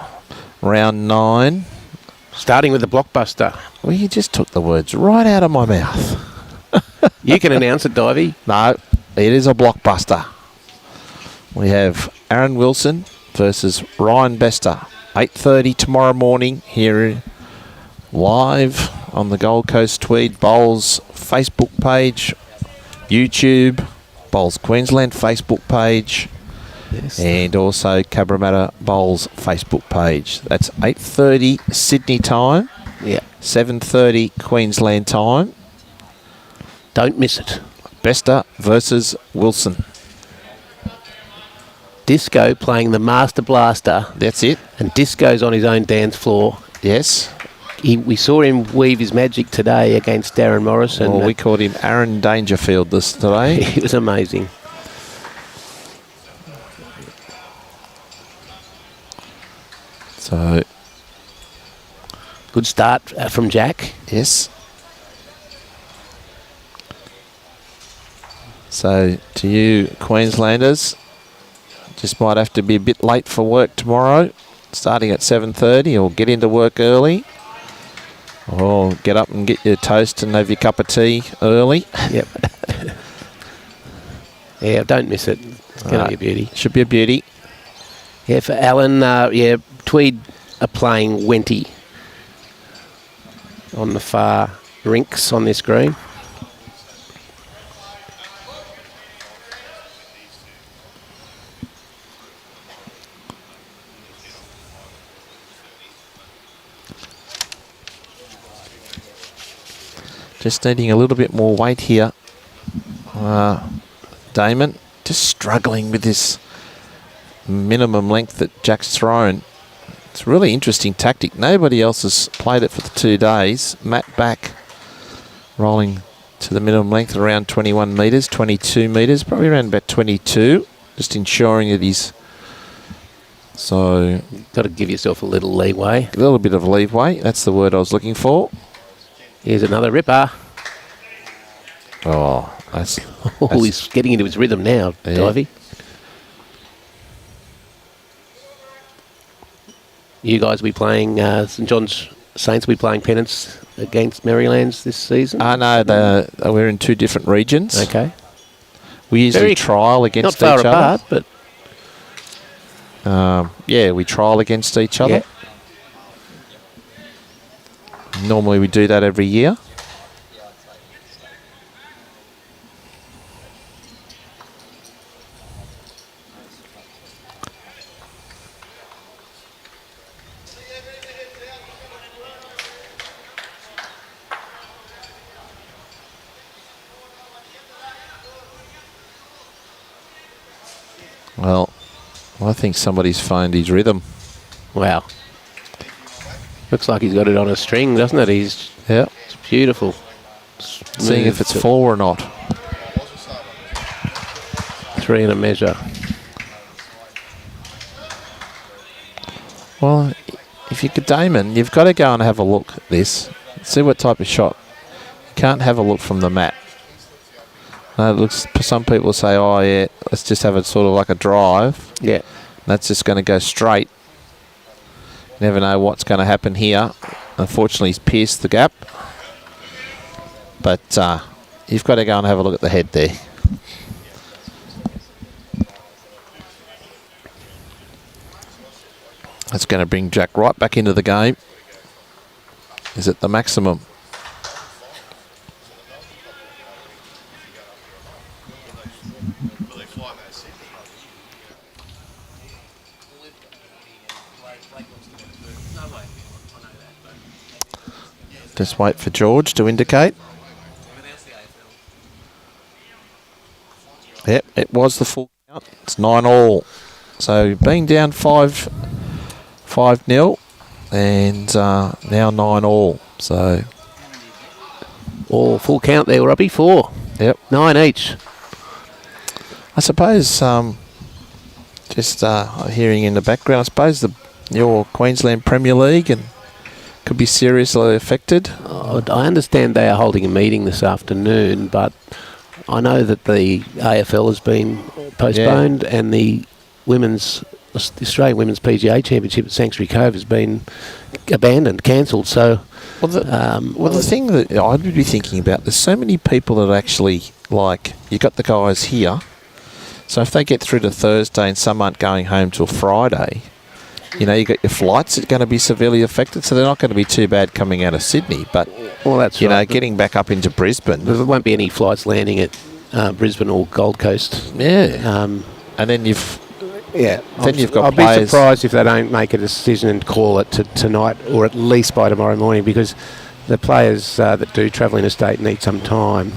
round 9. Starting with the blockbuster. Well, you just took the words right out of my mouth. You can announce it, Divey. No, it is a blockbuster. We have Aaron Wilson versus Ryan Bester. 8:30 tomorrow morning here live on the Gold Coast Tweed Bowls Facebook page, YouTube, Bowls Queensland Facebook page, and also Cabramatta Bowls Facebook page. That's 8:30 Sydney time. Yeah. 7:30 Queensland time. Don't miss it. Bester versus Wilson. Disco playing the Master Blaster. That's it. And Disco's on his own dance floor. Yes. We saw him weave his magic today against Darren Morrison. Well, we called him Aaron Dangerfield today. It was amazing. So, good start from Jack. Yes. So, to you Queenslanders, just might have to be a bit late for work tomorrow, starting at 7:30, or get into work early, or get up and get your toast and have your cup of tea early. Yep. Yeah, don't miss it. It's going to be a beauty. Should be a beauty. Yeah, for Alan, Tweed are playing Wenty on the far rinks on this green. Just needing a little bit more weight here. Damon just struggling with this minimum length that Jack's thrown. It's a really interesting tactic. Nobody else has played it for the 2 days. Matt back rolling to the minimum length around 21 metres, 22 metres, probably around about 22. Just ensuring that he's So Got to give yourself a little leeway. a little bit of leeway. That's the word I was looking for. Here's another ripper. Oh, that's He's getting into his rhythm now, Yeah. Divey. You guys will be playing, St John's Saints will be playing pennants against Merrylands this season? no, we're in two different regions. Okay. We usually Very trial against Not far each apart, but other. Yeah, we trial against each other. yeah. Normally we do that every year. Well, I think somebody's found his rhythm. Wow. Looks like he's got it on a string, doesn't it? It's beautiful. Seeing if it's full or not. 3 and a measure. Well, if you're Damon, you've got to go and have a look at this. See what type of shot. You can't have a look from the mat. No, it looks. Some people say, "Oh yeah, let's just have it sort of like a drive." Yeah. That's just going to go straight. Never know what's going to happen here. Unfortunately, he's pierced the gap. But you've got to go and have a look at the head there. That's going to bring Jack right back into the game. Is it the maximum? Just wait for George to indicate. Yep, it was the full count. It's 9-all. So being down 5-0 and now 9-all. So All full count there, Robbie. 4. Yep. 9 each. I suppose just hearing in the background, I suppose your Queensland Premier League and could be seriously affected. I understand they are holding a meeting this afternoon, but I know that the AFL has been postponed and the Australian Women's PGA Championship at Sanctuary Cove has been abandoned, cancelled. So, the thing that I'd be thinking about, there's so many people that actually, like, you got the guys here, so if they get through to Thursday and some aren't going home till Friday, you know, you got your flights that are going to be severely affected, so they're not going to be too bad coming out of Sydney. But, that's you know, right. getting back up into Brisbane. There won't be any flights landing at Brisbane or Gold Coast. Yeah. And then you've got I'll players. be surprised if they don't make a decision and call it to tonight or at least by tomorrow morning, because the players that do travel interstate need some time.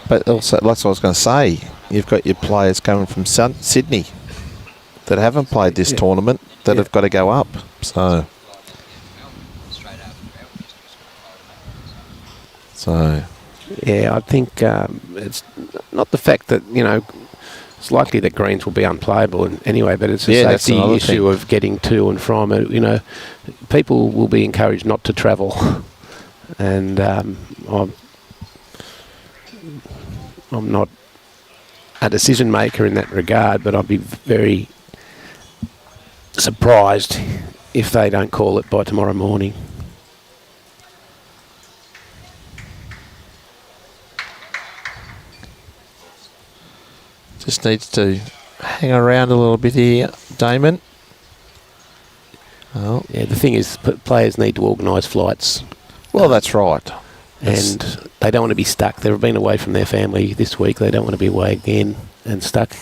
But also, that's what I was going to say. You've got your players coming from Sydney that haven't played this tournament that have got to go up. So yeah, I think it's not the fact that, you know, it's likely that greens will be unplayable anyway, but it's a safety issue of getting to and from it. You know, people will be encouraged not to travel, and I'm not a decision maker in that regard, but I'd be very surprised if they don't call it by tomorrow morning. just needs to hang around a little bit here, Damon. Oh. Yeah, the thing is, players need to organise flights. Well, that's right. And they don't want to be stuck. They've been away from their family this week. They don't want to be away again and stuck.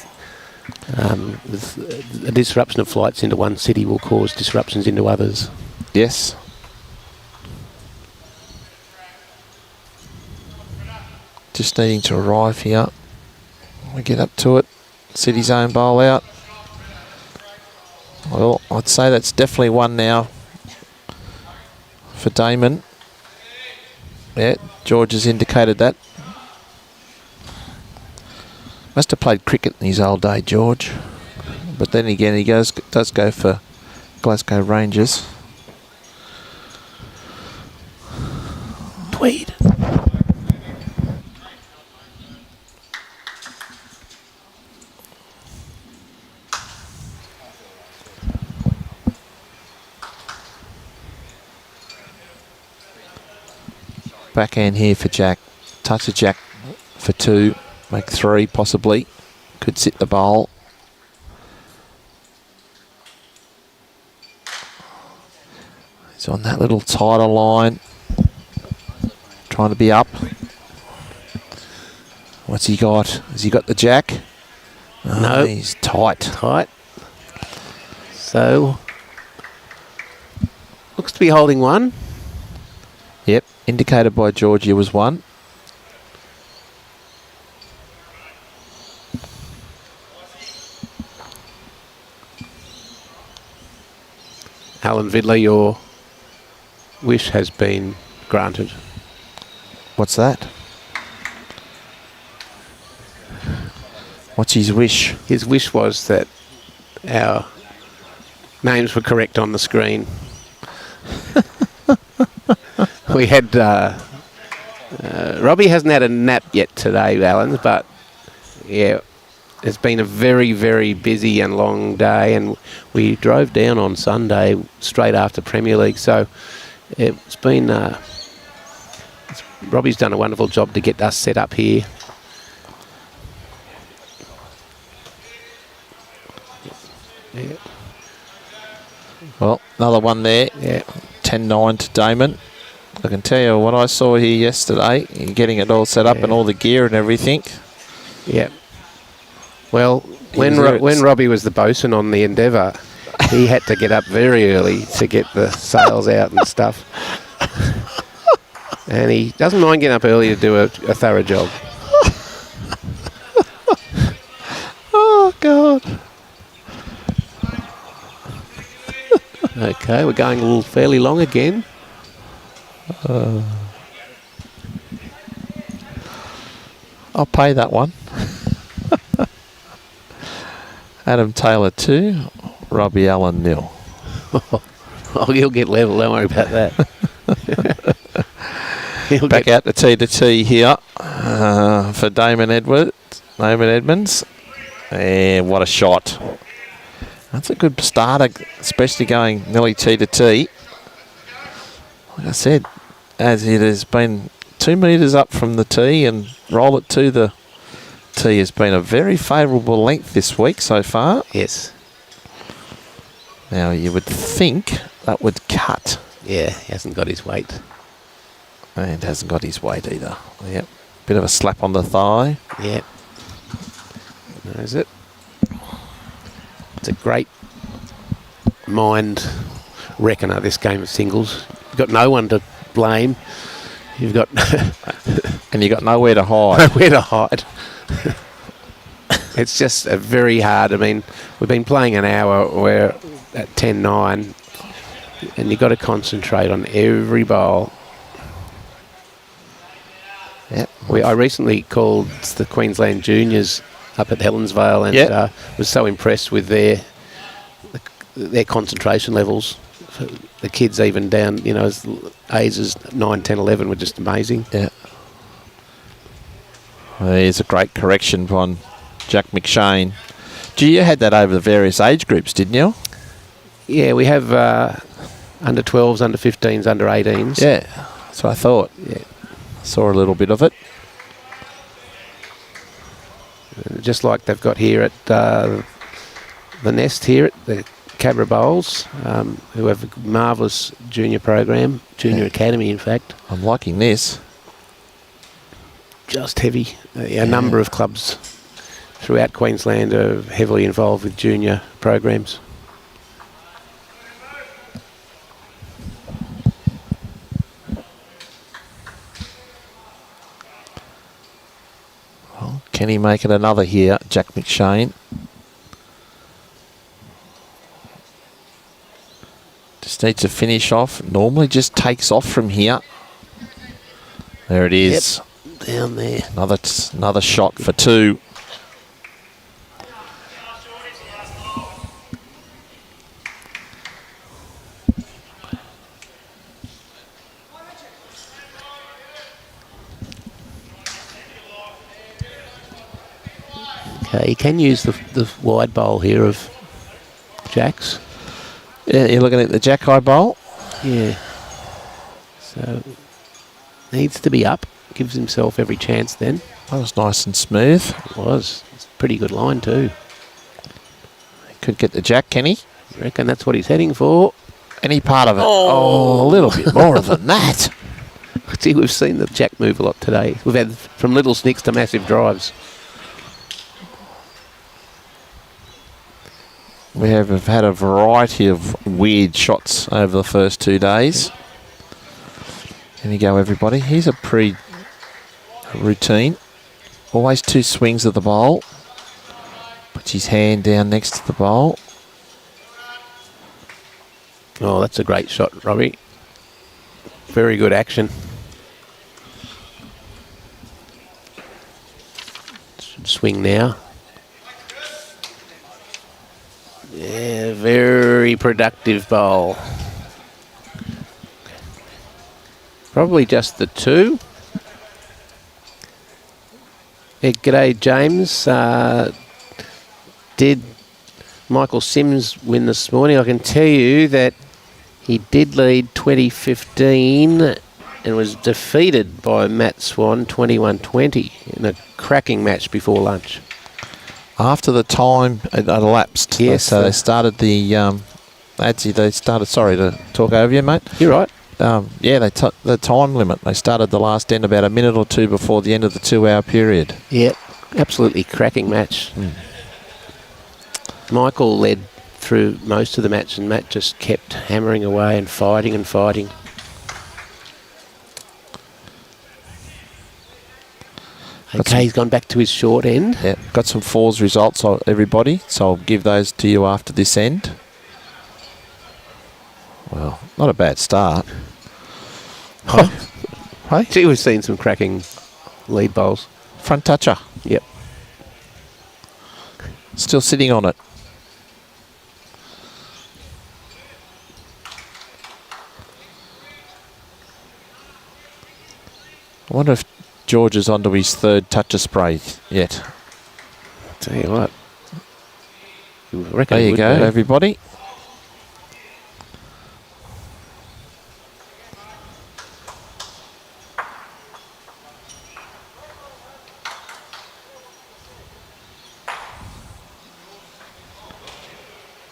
A disruption of flights into one city will cause disruptions into others. Yes. Just needing to arrive here. We get up to it. City zone bowl out. Well, I'd say that's definitely one now for Damon. Yeah, George has indicated that. Must have played cricket in his old day, George. but then again, he does go for Glasgow Rangers. Tweed. Backhand here for Jack. Touch of Jack for 2. Make 3 possibly. Could sit the bowl. He's on that little tighter line. Trying to be up. What's he got? Has he got the Jack? Oh, No. He's tight. Tight. So, looks to be holding 1. Yep. Indicated by Georgia was 1. Alan Vidler, your wish has been granted. What's that? What's his wish? His wish was that our names were correct on the screen. We had Robbie hasn't had a nap yet today, Alan, but yeah, it's been a very, very busy and long day, and we drove down on Sunday straight after Premier League, so it's been Robbie's done a wonderful job to get us set up here. Yeah. Well, another one there. Yeah. 10-9 to Damon. I can tell you what I saw here yesterday, getting it all set up and all the gear and everything. Yeah. Well, when Robbie was the bosun on the Endeavour, he had to get up very early to get the sails out and stuff. And he doesn't mind getting up early to do a thorough job. Oh, God. Okay, we're going a little fairly long again. I'll pay that one. Adam Taylor 2, Robbie Allen 0. Oh, he'll get level, don't worry about that. Back out to T here for Damon Edmunds. And what a shot. That's a good starter, especially going nearly T. Like I said, as it has been 2 metres up from the tee and roll it to the tee has been a very favourable length this week so far. Yes. Now you would think that would cut. Yeah, he hasn't got his weight. And hasn't got his weight either. Yep. Bit of a slap on the thigh. Yep. Knows it. It's a great mind reckoner, this game of singles. You've got no one to blame. You've got... and you've got nowhere to hide. Nowhere to hide. It's just a very hard... I mean, we've been playing an hour. We're at 10-9. And you've got to concentrate on every bowl. Yep. I recently called the Queensland Juniors up at Helensvale and was so impressed with their concentration levels. The kids even down, as ages 9, 10, 11 were just amazing. Yeah. Well, there's a great correction on Jack McShane. Gee, you had that over the various age groups, didn't you? Yeah, we have under 12s, under 15s, under 18s. Yeah, that's what I thought. Yeah. Saw a little bit of it. Just like they've got here at the Nest here at the Cabramatta Bowls, who have a marvellous junior program, junior academy in fact. I'm liking this. Just heavy. A number of clubs throughout Queensland are heavily involved with junior programs. Well, can he make it another here, Jack McShane? Just needs to finish off. Normally just takes off from here. There it is. Yep, down there. Another shot for 2. he can use the wide bowl here of Jack's. Yeah, you're looking at the Jack High Bowl. Yeah. So needs to be up. Gives himself every chance then. That was nice and smooth. It was. It's a pretty good line too. Could get the Jack, can he? I reckon that's what he's heading for. Any part of it? Oh, a little bit more than that. See, we've seen the Jack move a lot today. We've had from little snicks to massive drives. We have had a variety of weird shots over the first 2 days. There you go, everybody. Here's a pre-routine. Always 2 swings of the bowl. Puts his hand down next to the bowl. Oh, that's a great shot, Robbie. Very good action. Should swing now. Yeah, very productive bowl. Probably just the 2. Yeah, g'day, James. Did Michael Sims win this morning? I can tell you that he did lead 2015 and was defeated by Matt Swan 21-20 in a cracking match before lunch. After the time it elapsed. Yes. So they started the sorry to talk over you, mate. You're right. Yeah, the time limit. They started the last end about a minute or 2 before the end of the 2-hour period. Yeah, absolutely cracking match. Michael led through most of the match and Matt just kept hammering away and fighting and fighting. Okay, he's gone back to his short end. Yeah, got some 4s results, everybody, so I'll give those to you after this end. Well, not a bad start. Hey? Gee, we've seen some cracking lead bowls. Front toucher. Yep. Still sitting on it. I wonder if George is onto his 3rd toucher spray yet. Tell you what. I reckon There you go, everybody.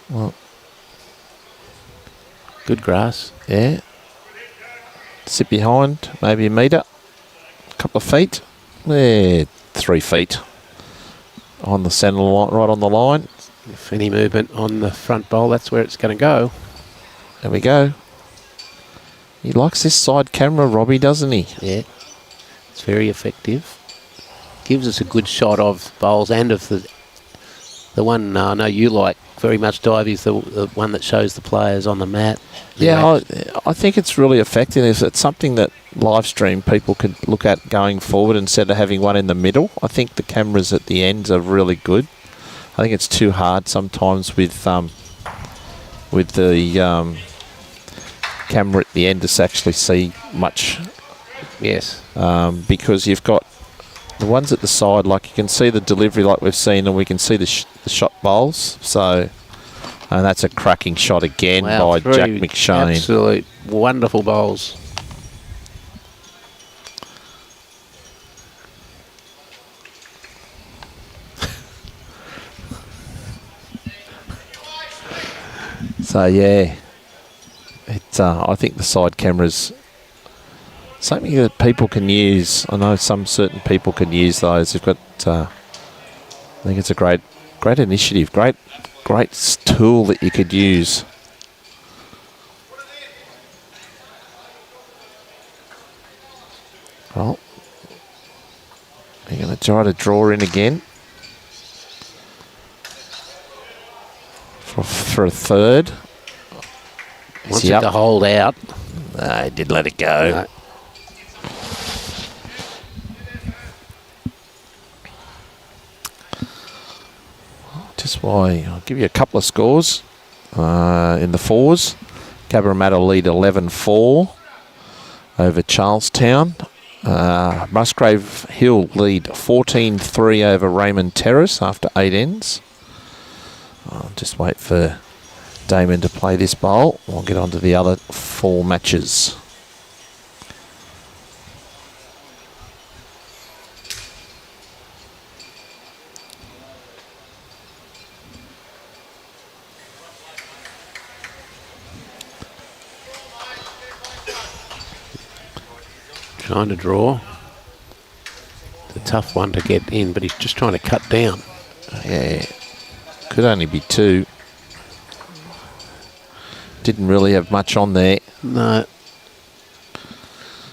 Well, good grass. Yeah. Sit behind, maybe a metre. Couple of feet. There, 3 feet. On the centre line, right on the line. If any movement on the front bowl, that's where it's going to go. There we go. He likes this side camera, Robbie, doesn't he? Yeah. It's very effective. Gives us a good shot of bowls and of the one I know you like very much, Dive, is the one that shows the players on the mat. Yeah, I think it's really effective. It's something that live stream people could look at going forward instead of having one in the middle. I think the cameras at the ends are really good. I think it's too hard sometimes with the camera at the end to actually see much. Yes. Because you've got the ones at the side, like you can see the delivery like we've seen, and we can see the shot bowls. So, and that's a cracking shot again by Jack McShane. Absolute wonderful bowls. So yeah, it's I think the side cameras something that people can use. I know some certain people can use those. They've got. I think it's a great initiative. Great tool that you could use. Well, you're going to try to draw in again for a 3rd. Wants it to hold out. No, he did let it go. No. Just why I'll give you a couple of scores in the 4s. Cabramatta lead 11-4 over Charlestown. Musgrave Hill lead 14-3 over Raymond Terrace after 8 ends. I'll just wait for Damon to play this bowl. We'll get on to the other 4 matches. Trying to draw. It's a tough one to get in, but he's just trying to cut down. Yeah, could only be 2. Didn't really have much on there. No.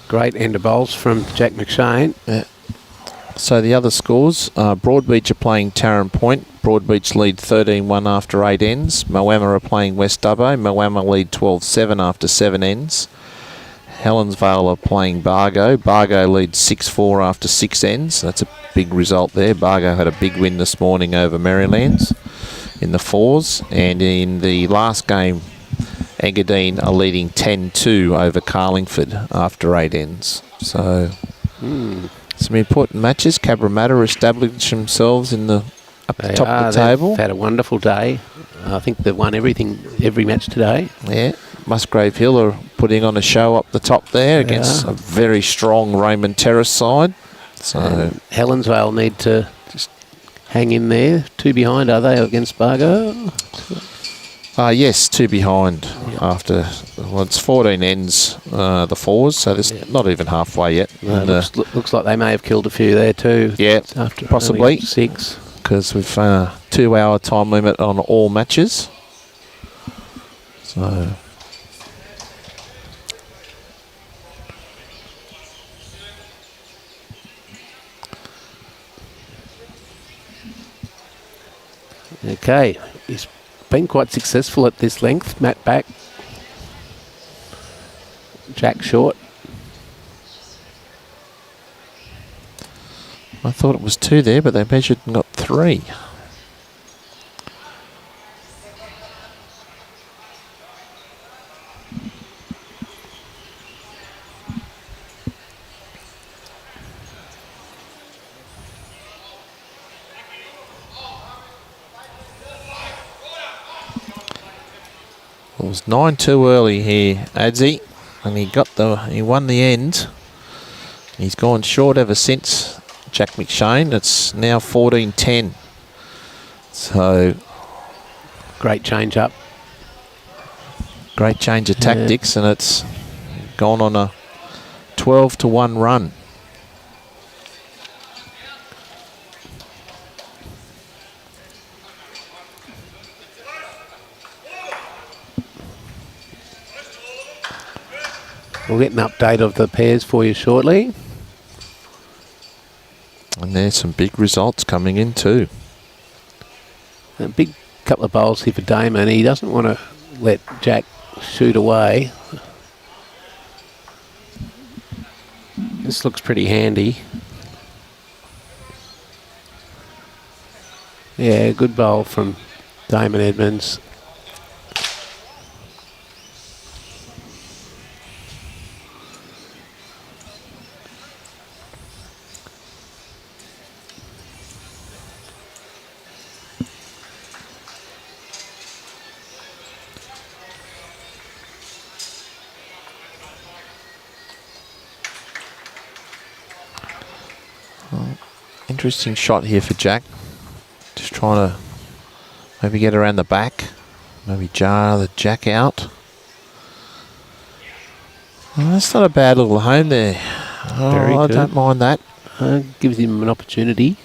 Great end of bowls from Jack McShane. Yeah. So the other scores, Broadbeach are playing Tarrant Point. Broadbeach lead 13-1 after 8 ends. Moama are playing West Dubbo. Moama lead 12-7 after 7 ends. Helensvale are playing Bargo. Bargo leads 6-4 after 6 ends. That's a big result there. Bargo had a big win this morning over Merrylands in the 4s. And in the last game, Engadine are leading 10-2 over Carlingford after 8 ends. So some important matches. Cabramatta established themselves in the top of the table. They've had a wonderful day. I think they've won every match today. Yeah. Musgrave Hill are putting on a show up the top there against a very strong Raymond Terrace side. So Helensvale need to just hang in there. 2 behind, are they, against Bargo? Yes, 2 behind after, well, it's 14 ends, the 4s, so there's not even halfway yet. Looks like they may have killed a few there too. Yeah, after possibly 6. Because we've 2-hour time limit on all matches. So okay, he's been quite successful at this length. Matt back, Jack short. I thought it was 2 there, but they measured and got 3. It was 9 too early here, Adzi, and he won the end. He's gone short ever since, Jack McShane. It's now 14-10. So great change up. Great change of tactics, and it's gone on a 12-1 run. We'll get an update of the pairs for you shortly. And there's some big results coming in too. A big couple of bowls here for Damon. He doesn't want to let Jack shoot away. This looks pretty handy. Yeah, good bowl from Damon Edmunds. Interesting shot here for Jack. Just trying to maybe get around the back. Maybe jar the Jack out. Oh, that's not a bad little home there. Very I good. don't mind that. Gives him an opportunity.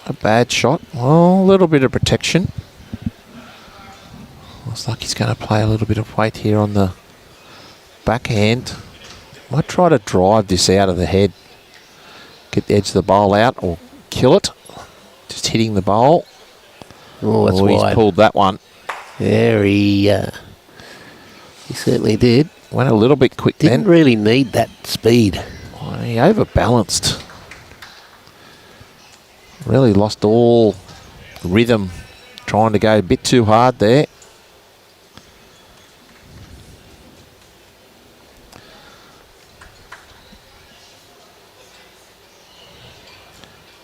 A bad shot. Well, a little bit of protection. Looks like he's going to play a little bit of weight here on the backhand. Might try to drive this out of the head. Get the edge of the bowl out or kill it. Just hitting the bowl. Oh, that's he's wide. pulled that one. There he certainly did. Went a little bit quick Didn't then. really need that speed. Oh, he overbalanced. Really lost all rhythm. Trying to go a bit too hard there.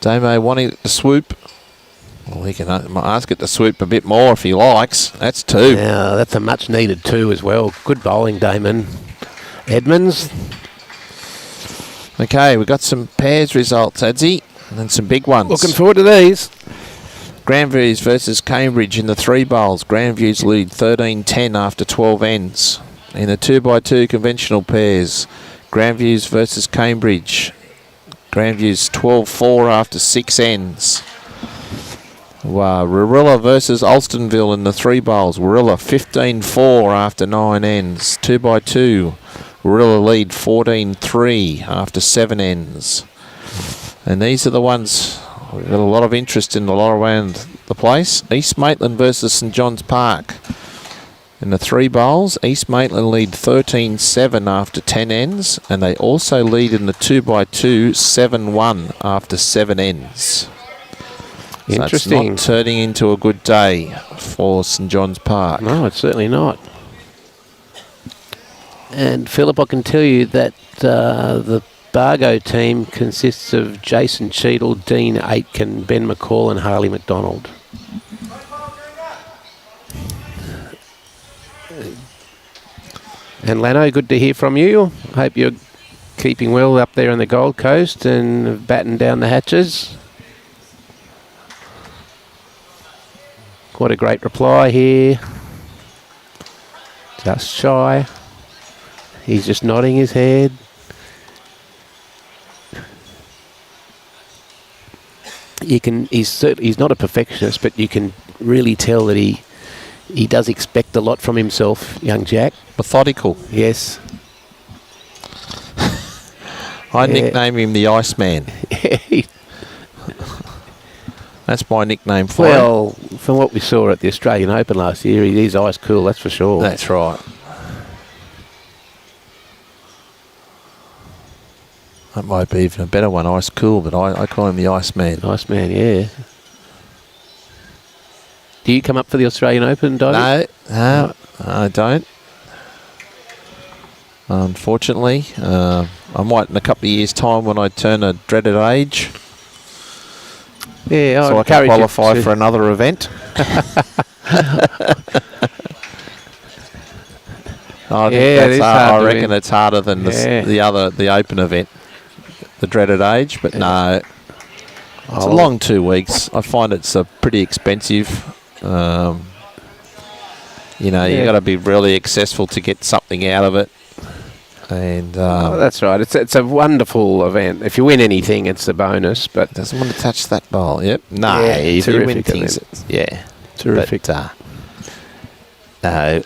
Damo wanting it to swoop. Well, he can ask it to swoop a bit more if he likes. That's 2. Yeah, that's a much needed 2 as well. Good bowling, Damon. Edmunds. Okay, we've got some pairs results, Adzi, and then some big ones. Looking forward to these. Grandviews versus Cambridge in the 3 bowls. Grandviews lead 13-10 after 12 ends. In the 2x2 conventional pairs, Grandviews versus Cambridge. Grandviews 12-4 after 6 ends. Wow, Warilla versus Alstonville in the 3 bowls. Warilla 15-4 after 9 ends. 2x2. Warilla lead 14-3 after 7 ends. And these are the ones, we've got a lot of interest in a lot around the place. East Maitland versus St John's Park. In the 3 bowls, East Maitland lead 13-7 after 10 ends. And they also lead in the 2x2 7-1 after 7 ends. Interesting. So it's not turning into a good day for St John's Park. No, it's certainly not. And Philip, I can tell you that the Bargo team consists of Jason Cheadle, Dean Aitken, Ben McCall and Harley McDonald. And Lano, good to hear from you. Hope you're keeping well up there on the Gold Coast and batting down the hatches. Quite a great reply here. Just shy. He's just nodding his head. He's not a perfectionist, but you can really tell that he does expect a lot from himself, young Jack. Methodical. Yes. I nickname him the Iceman. That's my nickname for him. Well, from what we saw at the Australian Open last year, he's ice cool, that's for sure. That's right. That might be even a better one, Ice Cool, but I call him the Iceman. Iceman, yeah. Do you come up for the Australian Open, Divey? No, I don't. Unfortunately, I might in a couple of years' time when I turn a dreaded age. Yeah, so I can qualify for another event. I reckon it's harder than the Open event, the dreaded age. But no, it's a long 2 weeks. I find it's pretty expensive. You got to be really successful to get something out of it. And that's right. It's a wonderful event. If you win anything, it's a bonus. But doesn't want to touch that ball. Yep. No. Yeah, if you win things, terrific. But, no.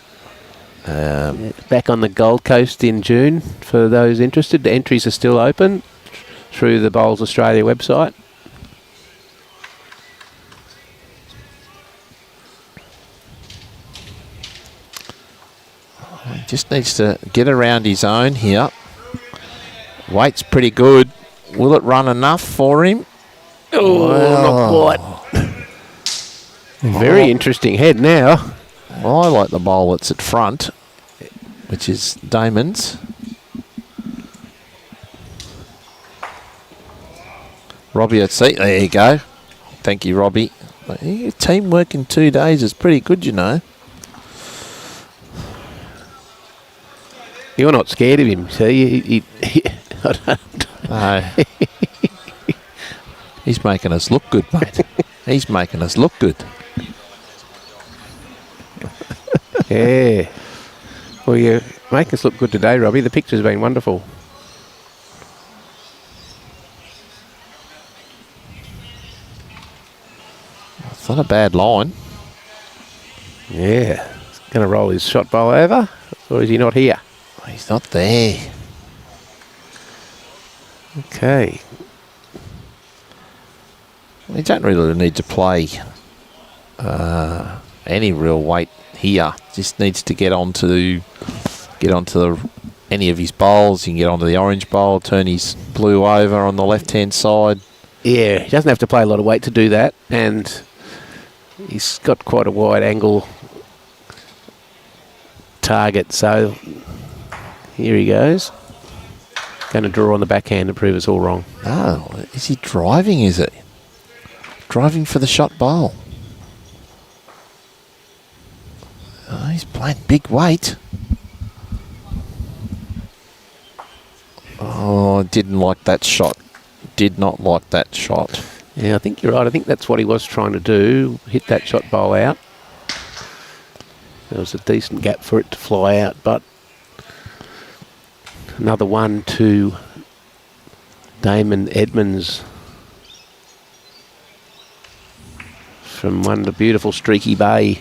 Back on the Gold Coast in June for those interested. The entries are still open through the Bowls Australia website. Just needs to get around his own here. Weight's pretty good. Will it run enough for him? Oh, not quite. Very interesting head now. Well, I like the bowl that's at front, which is Damon's. Robbie at seat. There you go. Thank you, Robbie. Teamwork in 2 days is pretty good, you know. You're not scared of him, see? I don't. No. He's making us look good, mate. He's making us look good. Yeah. Well, you make us look good today, Robbie. The picture's been wonderful. It's not a bad line. Yeah. He's going to roll his shot bowl over, or is he not here? He's not there. Okay. We don't really need to play any real weight here. Just needs to get onto get onto any of his bowls. He can get onto the orange bowl, turn his blue over on the left-hand side. Yeah, he doesn't have to play a lot of weight to do that, and he's got quite a wide angle target. So here he goes. Going to draw on the backhand and prove us all wrong. Oh, is he driving, is it? Driving for the shot bowl. Oh, he's playing big weight. Oh, didn't like that shot. Did not like that shot. Yeah, I think you're right. I think that's what he was trying to do, hit that shot bowl out. There was a decent gap for it to fly out, but another one to Damon Edmunds from one of the beautiful Streaky Bay,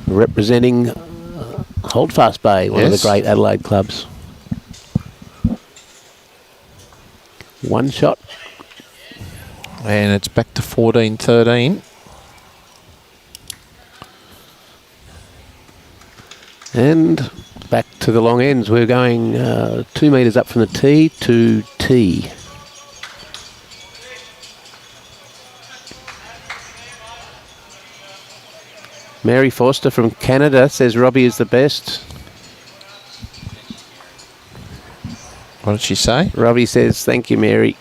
representing Holdfast Bay, one of the great Adelaide clubs. One shot. And it's back to 14-13. And back to the long ends. We're going 2 metres up from the tee to tee. Mary Forster from Canada says Robbie is the best. What did she say? Robbie says, thank you, Mary.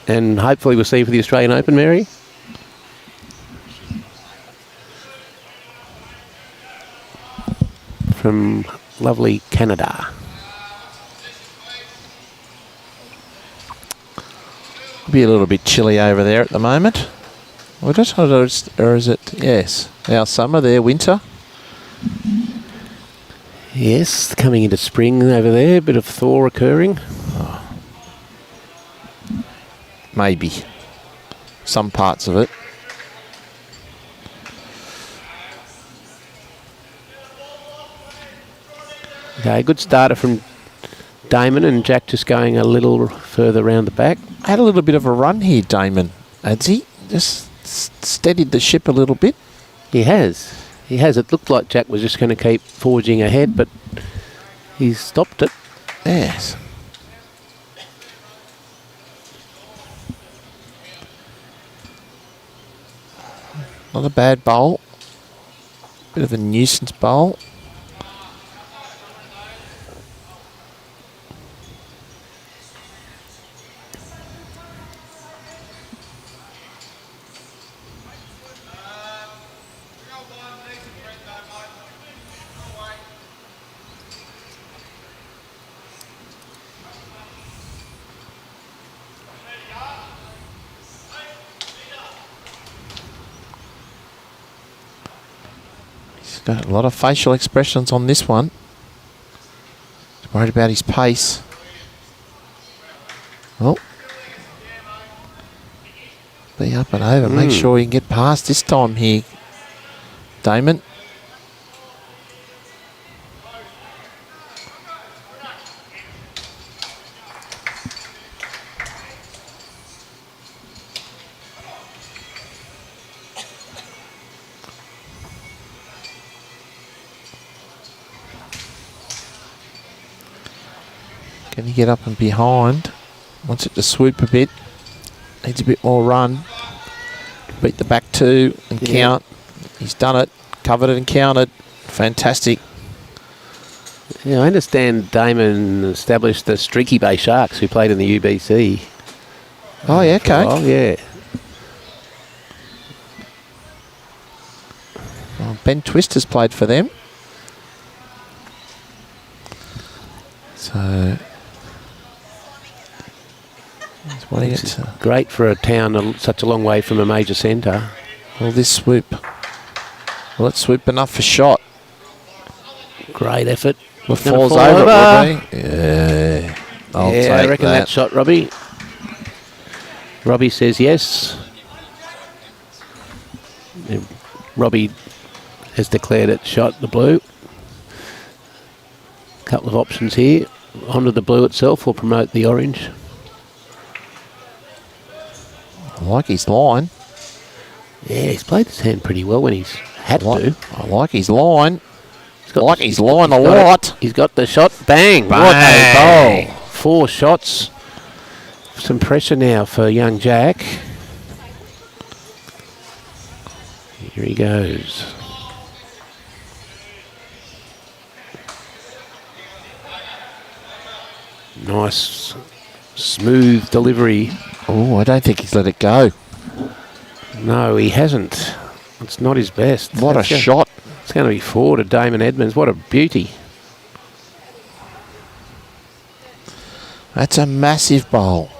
And hopefully we'll see you for the Australian Open, Mary. From lovely Canada. Be a little bit chilly over there at the moment. Or is it? Yes. Our summer, their winter. Yes, coming into spring over there. A bit of thaw occurring. Maybe. Some parts of it. Okay, good starter from Damon, and Jack just going a little further round the back. Had a little bit of a run here, Damon. Has he? Just steadied the ship a little bit. He has. He has. It looked like Jack was just going to keep forging ahead, but he's stopped it. Yes. Not a bad bowl. Bit of a nuisance bowl. Got a lot of facial expressions on this one. He's worried about his pace. Oh. Be up and over. Make sure you can get past this time here, Damon. Can he get up and behind? Wants it to swoop a bit. Needs a bit more run. Beat the back two and count. He's done it. Covered it and counted. Fantastic. Yeah, I understand Damon established the Streaky Bay Sharks, who played in the UBC. Oh, yeah, okay. Oh, yeah. Well, Ben Twister's played for them. So... It's great for a town such a long way from a major centre. Well, this swoop. Well, it's swoop enough for shot. Great effort. Well, falls over, Robbie. Yeah. I'll take I reckon that. that shot, Robbie. Robbie says yes. And Robbie has declared it shot the blue. Couple of options here. Onto the blue itself or promote the orange. I like his line. Yeah, he's played his hand pretty well when he's had to. I like his line. Like he's lying a lot. He's got the shot. Bang. Bang. What a bowl. 4 shots. Some pressure now for young Jack. Here he goes. Nice, smooth delivery. Oh, I don't think he's let it go. No, he hasn't. It's not his best. What a shot. It's going to be 4 to Damon Edmunds. What a beauty. That's a massive bowl.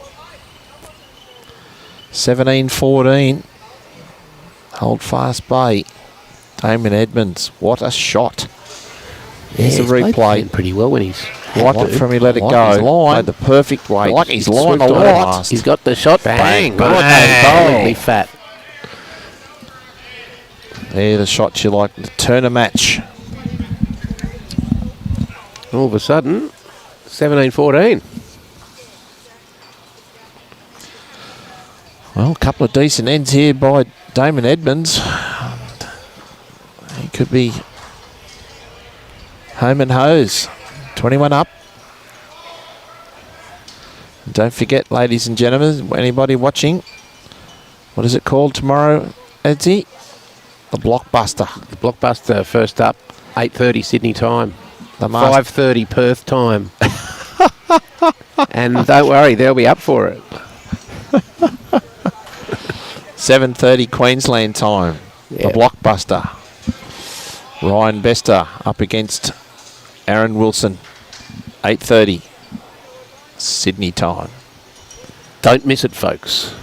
17-14. Holdfast Bay. Damon Edmunds. What a shot. There's a replay. Pretty well when he's... What from he let it go. Played the perfect way. Like he's lying a lot. He's got the shot. Bang. Bang. What a bowl. Fat. They're the shots you like to turn a match. All of a sudden, 17-14. Well, a couple of decent ends here by Damon Edmunds. He could be home and hose. 21 up. Don't forget, ladies and gentlemen, anybody watching, what is it called tomorrow, Edsy? The Blockbuster. The Blockbuster first up, 8:30 Sydney time, The 5:30 Perth time. And don't worry, they'll be up for it. 7:30 Queensland time. Yep. The Blockbuster. Ryan Bester up against Aaron Wilson. 8:30 Sydney time. Don't miss it, folks.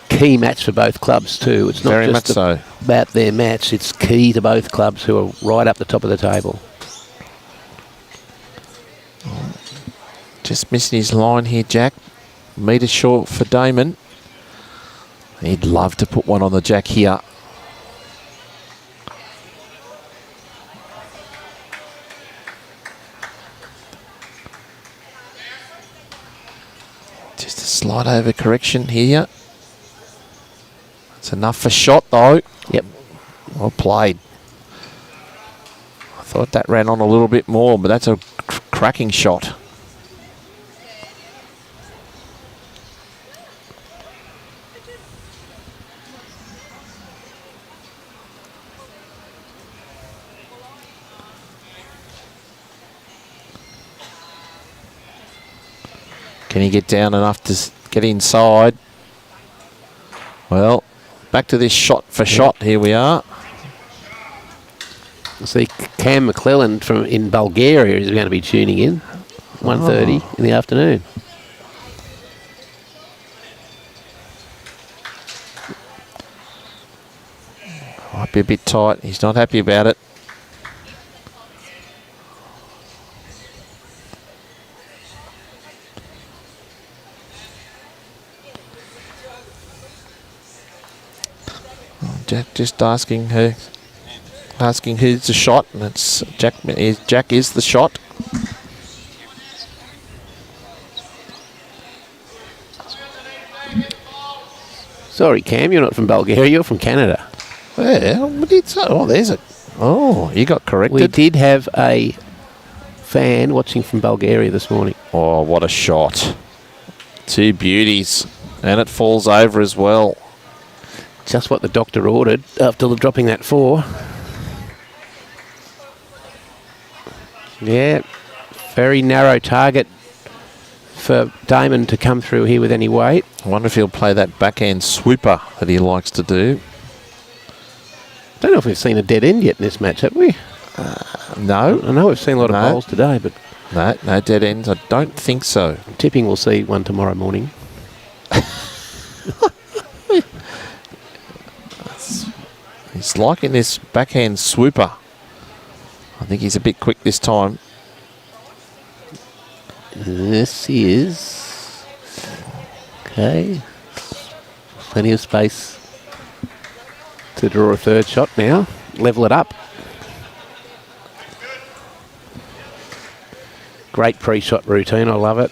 Key match for both clubs too. It's not Very just much so. about their match. It's key to both clubs who are right up the top of the table. Just missing his line here, Jack. Metre short for Damon. He'd love to put one on the Jack here. Just a slight overcorrection here. It's enough for shot though. Yep. Well played. I thought that ran on a little bit more, but that's a cracking shot. Can he get down enough to get inside? Well, back to this shot for shot. Here we are. See, Cam McClellan in Bulgaria is going to be tuning in. 1:30 in the afternoon. Might be a bit tight. He's not happy about it. Jack just asking who's the shot, and it's Jack. Jack is the shot. Sorry, Cam, you're not from Bulgaria. You're from Canada. Yeah, there's a. Oh, you got corrected. We did have a fan watching from Bulgaria this morning. Oh, what a shot! 2 beauties, and it falls over as well. Just what the doctor ordered after dropping that 4. Yeah, very narrow target for Damon to come through here with any weight. I wonder if he'll play that backhand swooper that he likes to do. Don't know if we've seen a dead end yet in this match, have we? No. I know we've seen a lot of bowls today, but... No dead ends. I don't think so. I'm tipping we'll see one tomorrow morning. He's liking this backhand swooper. I think he's a bit quick this time. This is... Okay. Plenty of space to draw a third shot now. Level it up. Great pre-shot routine. I love it.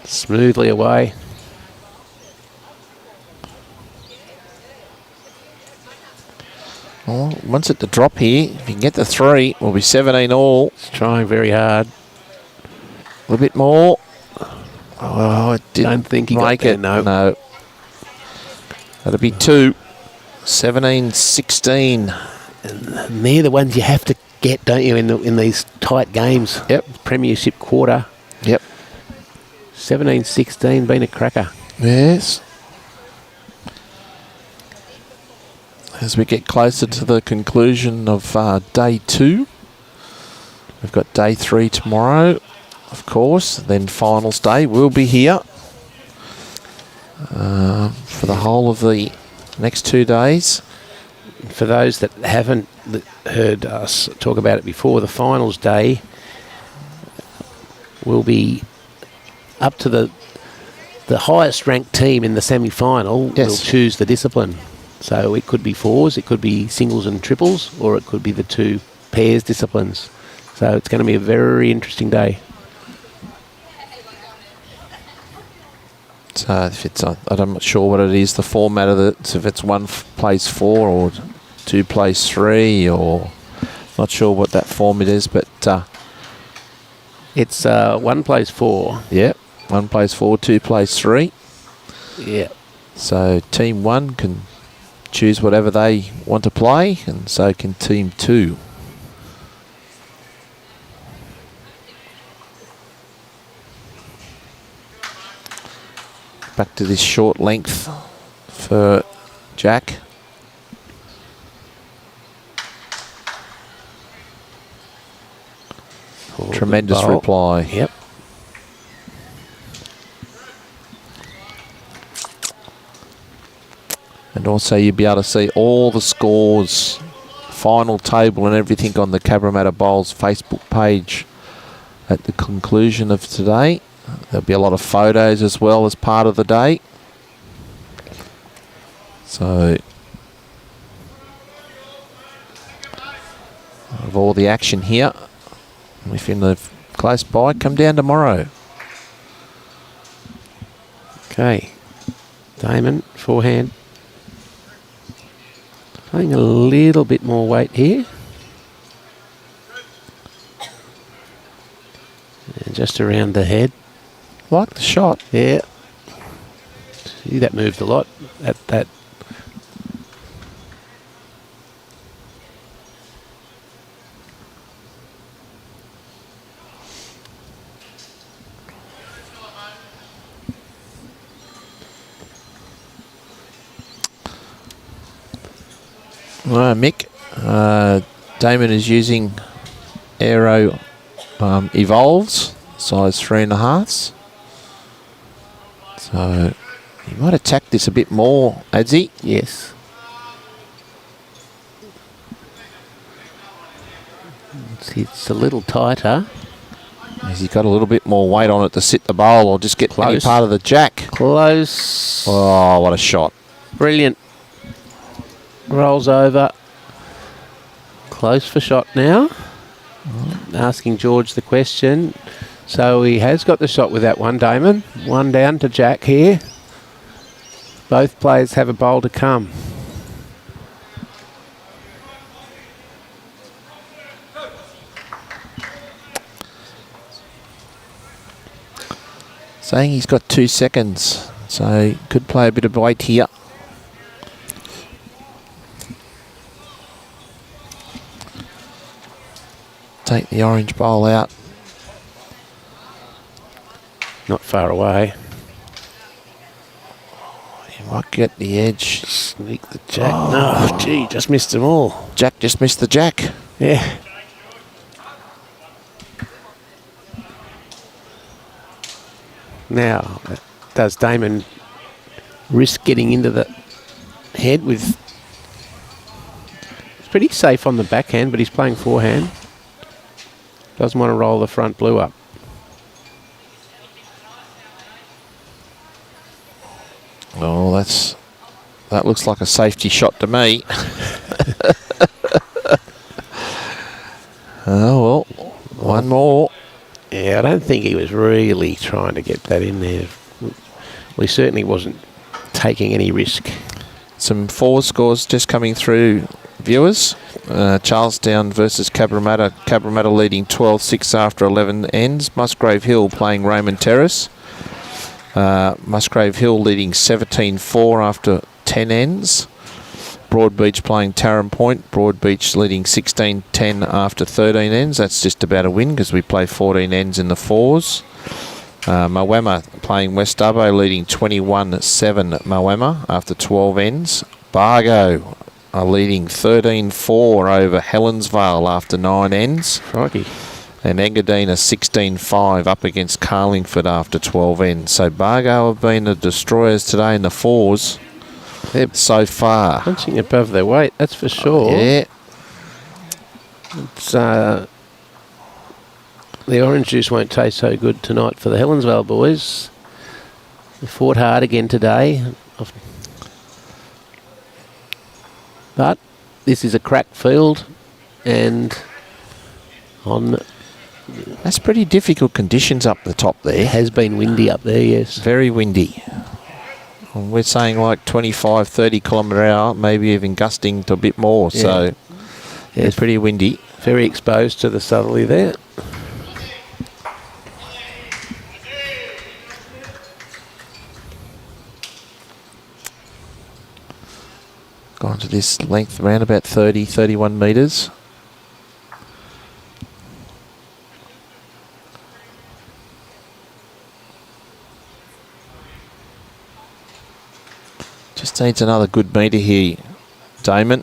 Smoothly away. Well, wants it to drop here. If you can get the 3, we'll be 17 all. It's trying very hard. A little bit more. Oh, it didn't Don't think he make got there, it. no. That'll be 2. 17-16. And they're the ones you have to get, don't you, in these tight games? Yep. Premiership quarter. Yep. 17-16, been a cracker. Yes. As we get closer to the conclusion of day 2, we've got day 3 tomorrow, of course. Then finals day will be here for the whole of the next 2 days. For those that haven't heard us talk about it before, the finals day will be up to the highest ranked team in the semi-final. Yes. Will choose the discipline. So it could be 4s, it could be singles and triples, or it could be the 2 pairs disciplines. So it's going to be a very interesting day. So if it's, I'm not sure what it is, the format of it. So if it's 1 plays 4 or 2 plays 3, or not sure what that format is, but it's 1 plays 4. Yeah, 1 plays 4, 2 plays 3. Yeah. So team 1 can choose whatever they want to play, and so can team 2. Back to this short length for Jack. Tremendous reply. Yep. And also you'll be able to see all the scores, final table and everything on the Cabramatta Bowls Facebook page at the conclusion of today. There'll be a lot of photos as well as part of the day. So, of all the action here, if you're in the close by, come down tomorrow. Okay. Damon, forehand. Playing a little bit more weight here. And just around the head. Like the shot. Yeah. See, that moved a lot. That. Mick, Damon is using Aero Evolves, size 3.5. So he might attack this a bit more, Adzi. Yes. It's a little tighter. Has he got a little bit more weight on it to sit the bowl, or just get any part of the jack? Close. Oh, what a shot. Brilliant. Rolls over. Close for shot now. Asking George the question. So he has got the shot with that one, Damon. 1 down to Jack here. Both players have a bowl to come. Saying he's got 2 seconds, so he could play a bit of weight here. Take the orange bowl out. Not far away. He might get the edge. Sneak the jack. Oh. No, gee, just missed them all. Jack just missed the jack. Yeah. Now, does Damon risk getting into the head with... It's pretty safe on the backhand, but he's playing forehand. Doesn't want to roll the front blue up. Oh, that looks like a safety shot to me. Oh, well, one more. Yeah, I don't think he was really trying to get that in there. Well, he certainly wasn't taking any risk. Some 4 scores just coming through viewers. Charlestown versus Cabramatta. Cabramatta leading 12-6 after 11 ends. Musgrave Hill playing Raymond Terrace. Musgrave Hill leading 17-4 after 10 ends. Broadbeach playing Taran Point. Broadbeach leading 16-10 after 13 ends. That's just about a win because we play 14 ends in the fours. Moama playing West Dubbo leading 21-7 Moama after 12 ends. Bargo are leading 13-4 over Helensvale after 9 ends. Crikey. And Engadine 16-5 up against Carlingford after 12 ends. So Bargo have been the destroyers today in the fours. They're so far. punching above their weight, that's for sure. Yeah. It's, the orange juice won't taste so good tonight for the Helensvale boys. They fought hard again today. But this is a cracked field, and on... That's pretty difficult conditions up the top there. It has been windy up there, yes. Very windy. And we're saying like 25, 30 kilometre an hour, maybe even gusting to a bit more. Yeah. So yeah, it's pretty windy. Very exposed to the southerly there. Gone to this length around about 30, 31 metres. Just needs another good metre here, Damon.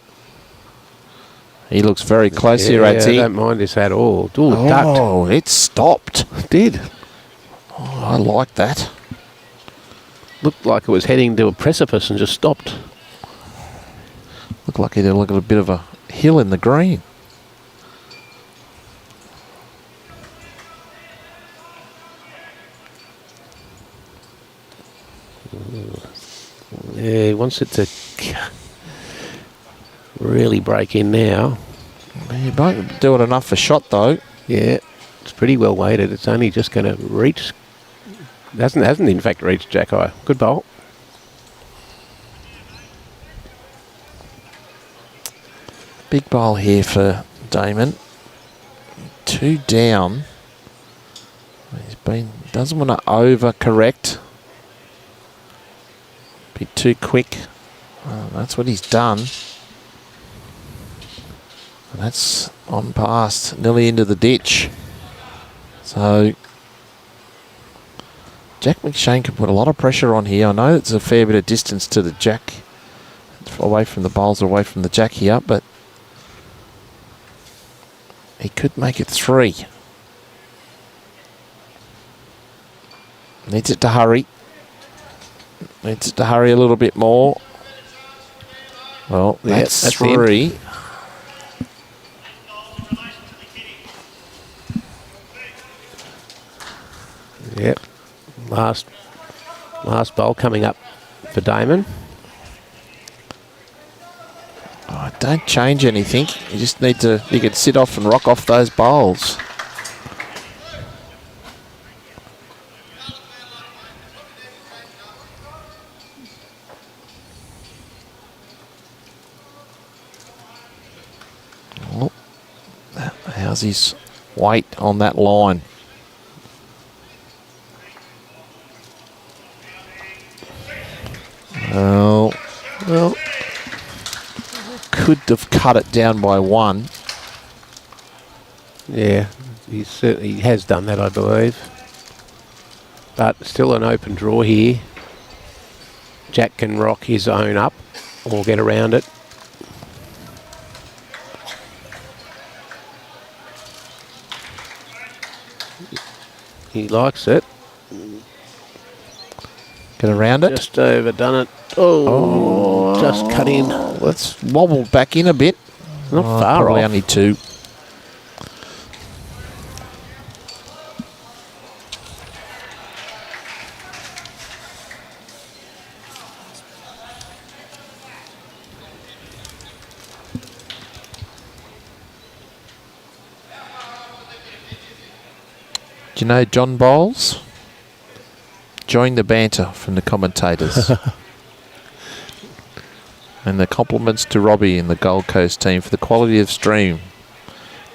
He looks very close here, Adzi. I don't mind this at all. Ooh, oh, it stopped. It did. Oh, I like that. Looked like it was heading to a precipice and just stopped. Looked like it had a bit of a hill in the green. Yeah, he wants it to really break in now. He won't do it enough for shot, though. Yeah, it's pretty well weighted. It's only just going to reach. Hasn't in fact reached Jack-Eye. Good bowl. Big bowl here for Damon. 2 down. Doesn't want to over-correct. Be too quick. That's what he's done. And that's on past, nearly into the ditch. So Jack McShane can put a lot of pressure on here. I know it's a fair bit of distance to the Jack, away from the bowls, away from the Jack here, but he could make it 3. Needs it to hurry. Needs it to hurry a little bit more. Well, that's 3. Yep. Last bowl coming up for Damon. Oh, don't change anything. You just need to, you can sit off and rock off those bowls. Oh, how's his weight on that line? Well, could have cut it down by 1. Yeah, he has done that, I believe. But still an open draw here. Jack can rock his own up or get around it. He likes it. Get around it. Just overdone it. Oh, just cut in. Let's wobble back in a bit. Not far probably off. only 2. Do you know John Bowles? Join the banter from the commentators. And the compliments to Robbie and the Gold Coast team for the quality of stream.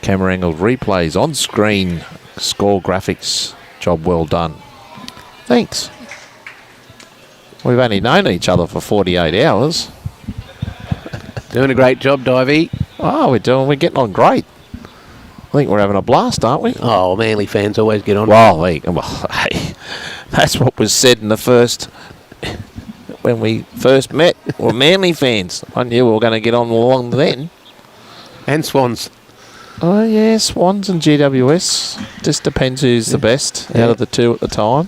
Camera angled replays on screen. Score graphics. Job well done. Thanks. We've only known each other for 48 hours. Doing a great job, Divey. Oh, we're getting on great. I think we're having a blast, aren't we? Oh, Manly fans always get on. Well, hey, that's what was said in the first... When we first met, we're Manly fans. I knew we were going to get on along then. And Swans. Oh, yeah, Swans and GWS. Just depends who's the best out of the two at the time.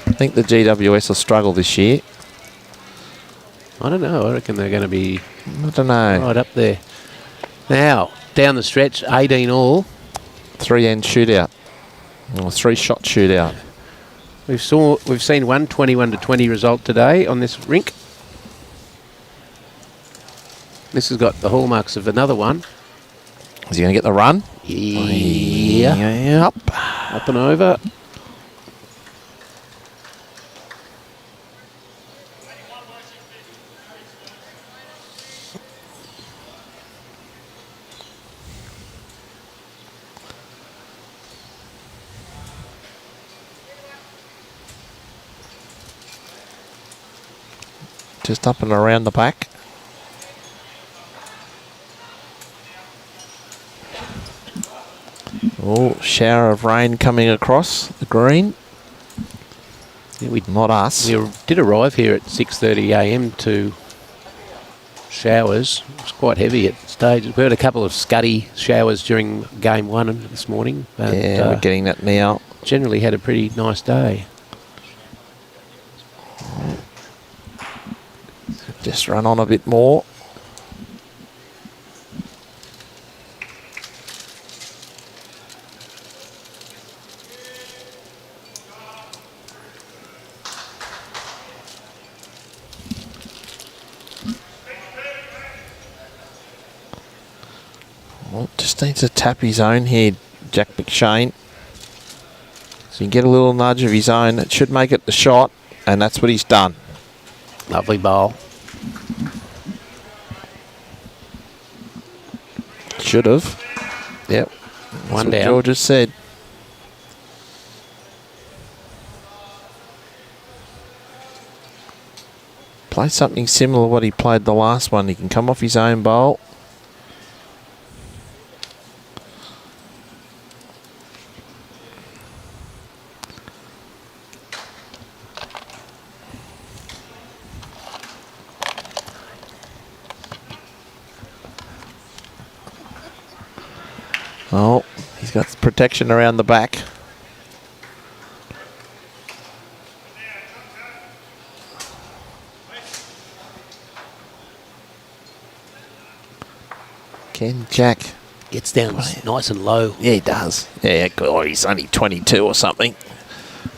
I think the GWS will struggle this year. I don't know. I reckon they're going to be right up there. Now, down the stretch, 18 all. 3-end shootout. Or 3-shot shootout. We've seen one 21-20 result today on this rink. This has got the hallmarks of another one. Is he going to get the run? Yeah. Up and over. Just up and around the back. Oh, shower of rain coming across the green. Yeah, not us. We did arrive here at 6:30 a.m. to showers. It was quite heavy at stages. We had a couple of scuddy showers during game one this morning. But, yeah, we're getting that now. Generally had a pretty nice day. Just run on a bit more. Well, just needs to tap his own here, Jack McShane. So you get a little nudge of his own. It should make it the shot, and that's what he's done. Lovely bowl. Should have. Yep. One down. George has said. Play something similar to what he played the last one. He can come off his own bowl. Oh, he's got protection around the back. Ken Jack gets down nice and low. Yeah, he does. Yeah, oh, he's only 22 or something.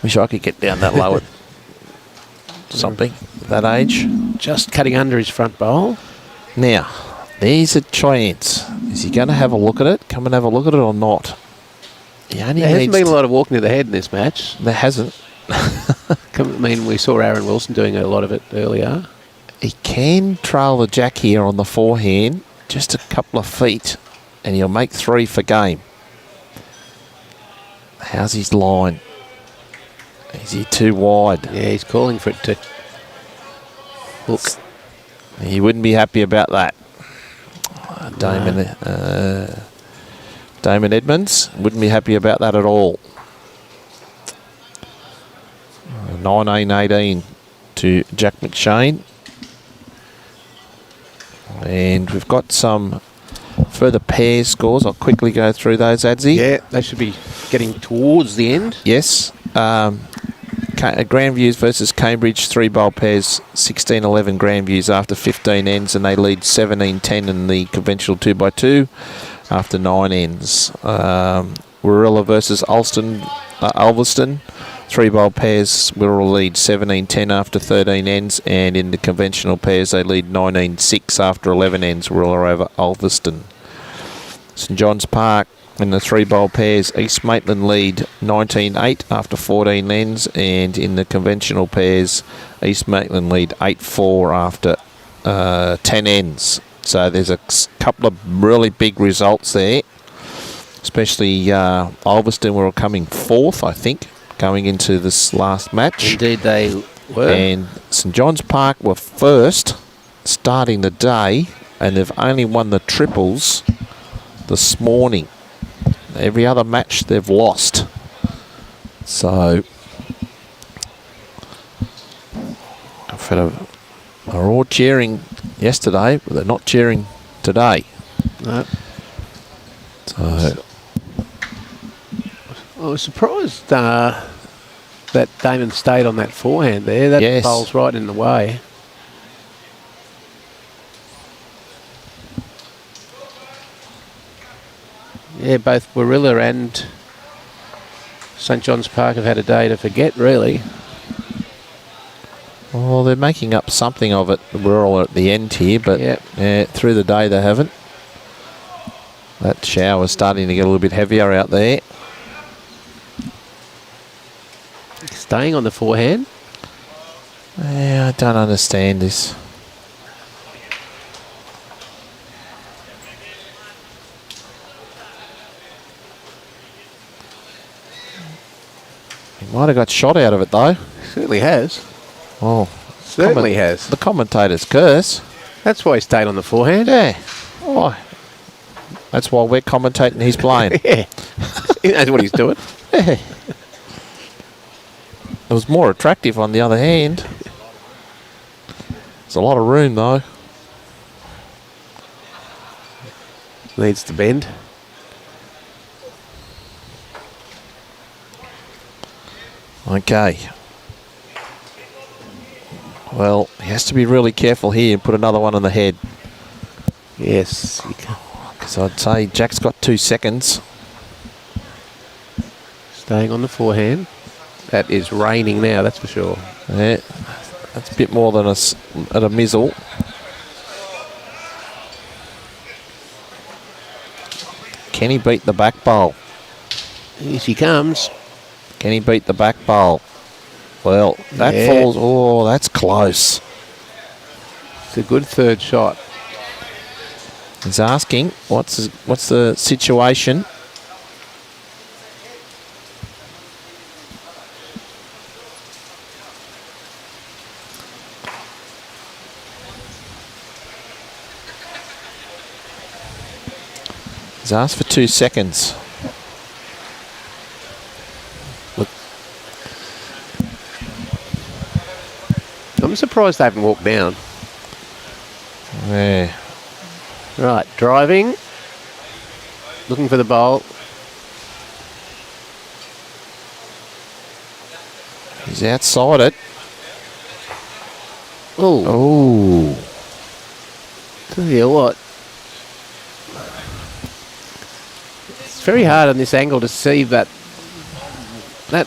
Wish I could get down that low at something at that age. Just cutting under his front bowl. Now, there's a chance. Is he going to have a look at it? Come and have a look at it or not? There hasn't been a lot of walking to the head in this match. There hasn't. I mean, we saw Aaron Wilson doing a lot of it earlier. He can trail the jack here on the forehand, just a couple of feet, and he'll make 3 for game. How's his line? Is he too wide? Yeah, he's calling for it to hook. He wouldn't be happy about that. Damon Edmunds wouldn't be happy about that at all. 19-18 to Jack McShane. And we've got some further pair scores. I'll quickly go through those, Adzi. Yeah, they should be getting towards the end. Yes. Grandviews versus Cambridge, 3-bowl pairs, 16-11 Grandviews after 15 ends, and they lead 17-10 in the conventional 2x2 after 9 ends. Warilla versus Ulveston, 3-bowl pairs, Wirral lead 17-10 after 13 ends, and in the conventional pairs they lead 19-6 after 11 ends, Wirral over Ulveston. St John's Park in the 3-bowl pairs, East Maitland lead 19-8 after 14 ends, and in the conventional pairs, East Maitland lead 8-4 after 10 ends. So there's a couple of really big results there, especially Ulverston were coming fourth, I think, going into this last match. Indeed they were. And St John's Park were first starting the day, and they've only won the triples this morning. Every other match they've lost. So they're all cheering yesterday, but they're not cheering today. No. So I was surprised that Damon stayed on that forehand there. That Yes. bowl's right in the way. Yeah, both Warilla and St John's Park have had a day to forget, really. well, they're making up something of it. We're all at the end here, but Yep. through the day they haven't. That shower's starting to get a little bit heavier out there. Staying on the forehand. Yeah, I don't understand this. He might have got shot out of it though. Certainly has. Oh, Certainly has. the commentators curse. That's why he stayed on the forehand. Yeah. Oh, that's why we're commentating he's playing. Yeah. He knows what he's doing. Yeah. It was more attractive on the other hand. There's a lot of room though. Needs to bend. Okay. Well, he has to be really careful here and put another one on the head. Yes. Because I'd say Jack's got 2 seconds. Staying on the forehand. That is raining now, that's for sure. Yeah, that's a bit more than at a mizzle. Can he beat the back bowl? Here she comes. Can he beat the back bowl? Well, that Yeah. falls. Oh, that's close. It's a good third shot. He's asking, what's the situation? He's asked for 2 seconds. Look, I'm surprised they haven't walked down. yeah. Right, driving. Looking for the bowl. He's outside it. Oh, Oh. tell you what. It's very hard on this angle to see that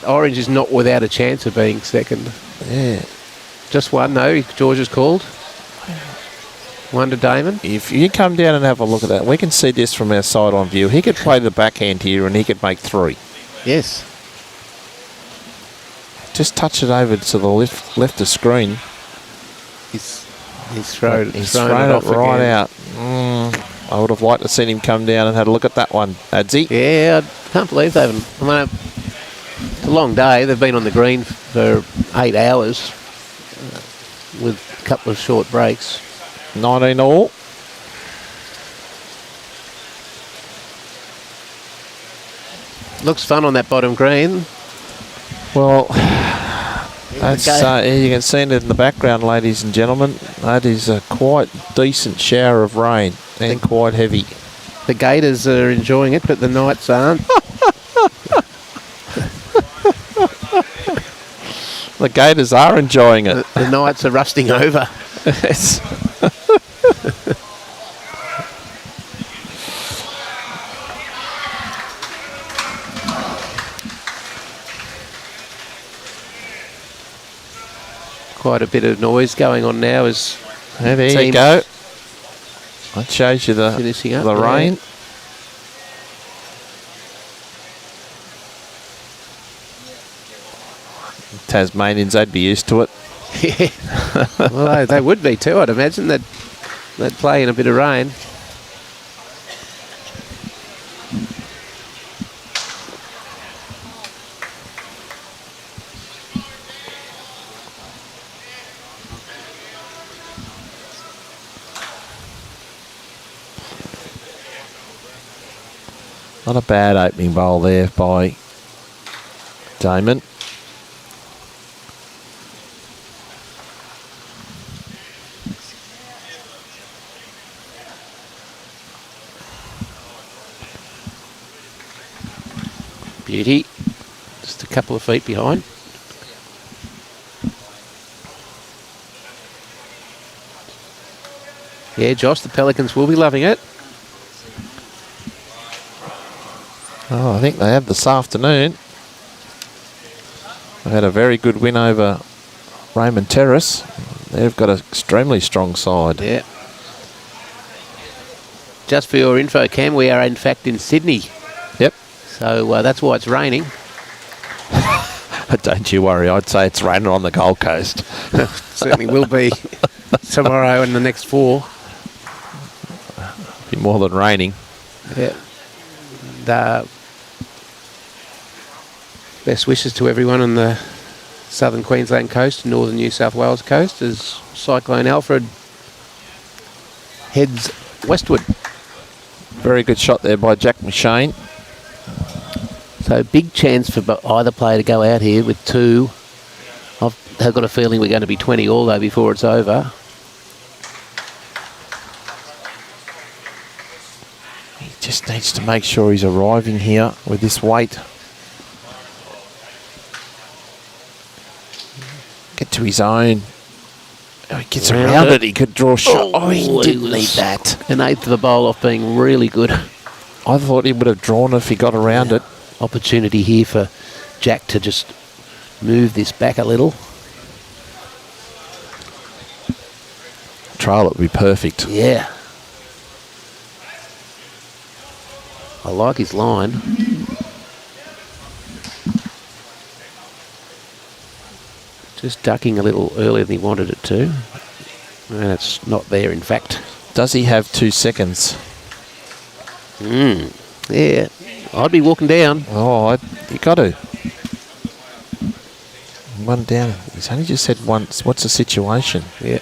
orange is not without a chance of being second. Yeah. Just one, no, George is called. One to Damon. If you come down and have a look at that, we can see this from our side-on view. He could play the backhand here and he could make 3. Yes. Just touch it over to the left of screen. He's thrown it off right again. out. I would have liked to seen him come down and had a look at that one, Adzi. Yeah, I can't believe they haven't. I mean, it's a long day. They've been on the green for 8 hours with a couple of short breaks. 19 all. Looks fun on that bottom green. Well, that's, you can see it in the background, ladies and gentlemen. That is a quite decent shower of rain and quite heavy. The Gators are enjoying it, but the Knights aren't. The Gators are enjoying it. The Knights are rusting over. Yes. Quite a bit of noise going on now as Yeah, there you teams go. That shows you finishing up the there. rain. Tasmanians, they'd be used to it. Yeah. Well, they would be too, I'd imagine. They'd play in a bit of rain. Not a bad opening bowl there by Damon. Beauty. Just a couple of feet behind. Yeah, Josh, the Pelicans will be loving it. Oh, I think they have this afternoon. They had a very good win over Raymond Terrace. They've got an extremely strong side. Yeah. Just for your info, Cam, we are in fact in Sydney. Yep. So that's why it's raining. Don't you worry, I'd say it's raining on the Gold Coast. Certainly will be tomorrow and the next 4. Be more than raining. Yeah. Best wishes to everyone on the southern Queensland coast and northern New South Wales coast as Cyclone Alfred heads westward. Very good shot there by Jack McShane. So big chance for either player to go out here with 2. I've got a feeling we're going to be 20 all though before it's over. He just needs to make sure he's arriving here with this weight. Get to his own. Oh, he gets around it. He could draw a shot. Oh, he didn't need that. An eighth of a bowl off being really good. I thought he would have drawn if he got around it. Opportunity here for Jack to just move this back a little. Trail it would be perfect. Yeah. I like his line. Just ducking a little earlier than he wanted it to. And it's not there, in fact. Does he have 2 seconds? Yeah. I'd be walking down. Oh, you got to. One down. He's only just said once. What's the situation? Yeah.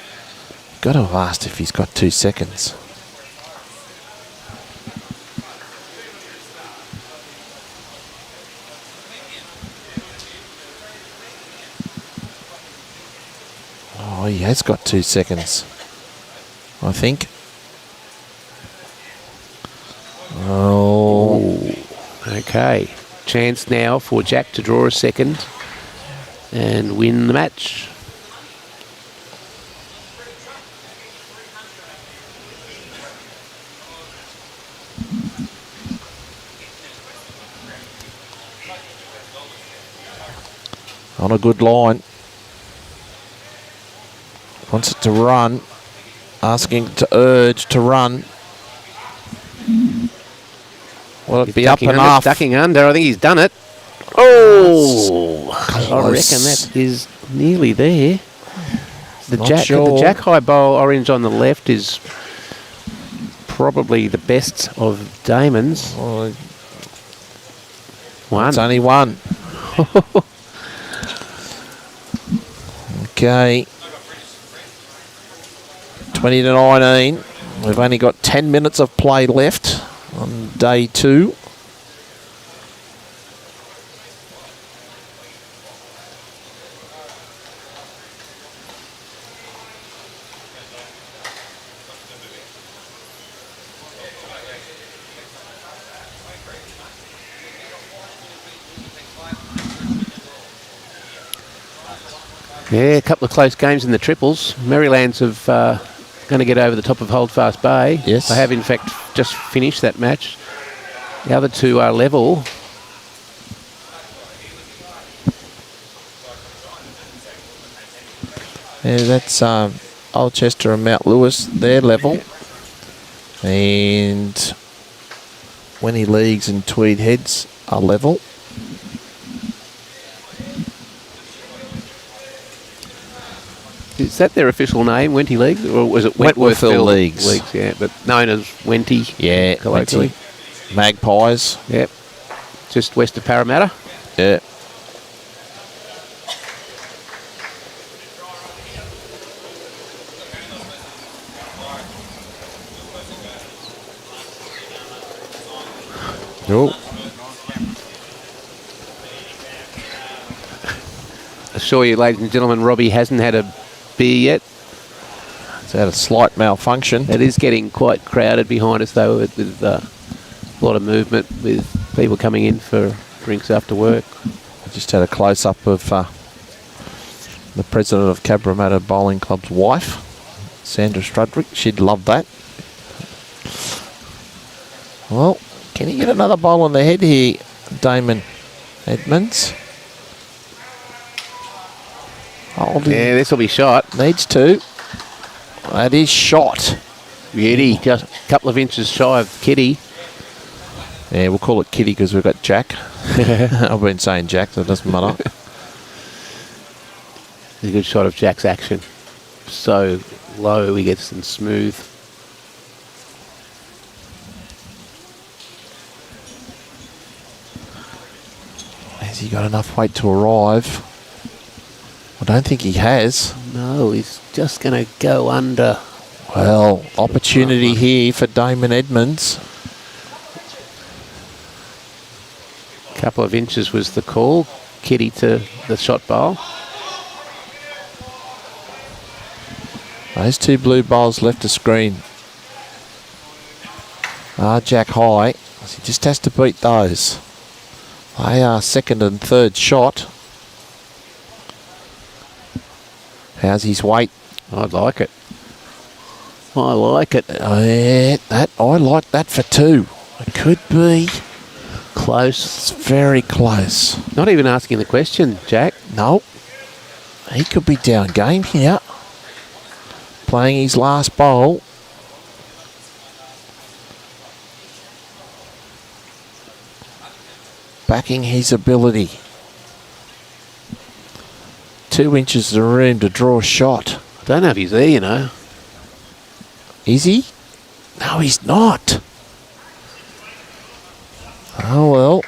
Got to have asked if he's got 2 seconds. Oh, he has got 2 seconds, I think. Oh. Okay. Chance now for Jack to draw a second and win the match. On a good line. Wants it to run. Asking to urge to run. Will it be up and off? Ducking under. I think he's done it. Oh! I reckon that is nearly there. The Jack High Bowl orange on the left is probably the best of Damon's. Oh, one. It's only one. Okay. 20 to 19. We've only got 10 minutes of play left on day 2. Yeah, a couple of close games in the triples. Merrylands have going to get over the top of Holdfast Bay. Yes. They have, in fact, just finished that match. The other two are level. Yeah, that's Alchester and Mount Lewis, they're level. And Wenny Leagues and Tweed Heads are level. Is that their official name, Wenty Leagues? Or was it Wentworthville Leagues? Leagues, yeah, but known as Wenty. Yeah, colloquially. Wenty. Magpies. Yep. Just west of Parramatta. Yeah. Oh. I assure you, ladies and gentlemen, Robbie hasn't had a beer yet. It's had a slight malfunction. It is getting quite crowded behind us, though, with a lot of movement, with people coming in for drinks after work. I just had a close-up of the president of Cabramatta Bowling Club's wife, Sandra Strudwick. She'd love that. Well, can he get another bowl on the head here, Damon Edmunds? Yeah, this will be shot. Needs to. That is shot. Beauty, just a couple of inches shy of Kitty. Yeah, we'll call it Kitty because we've got Jack. I've been saying Jack, so it doesn't matter. It's a good shot of Jack's action. So low, he gets them smooth. Has he got enough weight to arrive? I don't think he has. No, he's just going to go under. Well, opportunity here for Damon Edmunds. A couple of inches was the call. Kitty to the shot bowl. Those two blue bowls left the screen. Jack high. He just has to beat those. They are second and third shot. How's his weight? I like it. I like it. Yeah, I like that for two. It could be close. It's very close. Not even asking the question, Jack. No. He could be down game here. Playing his last bowl. Backing his ability. 2 inches of room to draw a shot. I don't know if he's there, you know. Is he? No, he's not. Oh, well.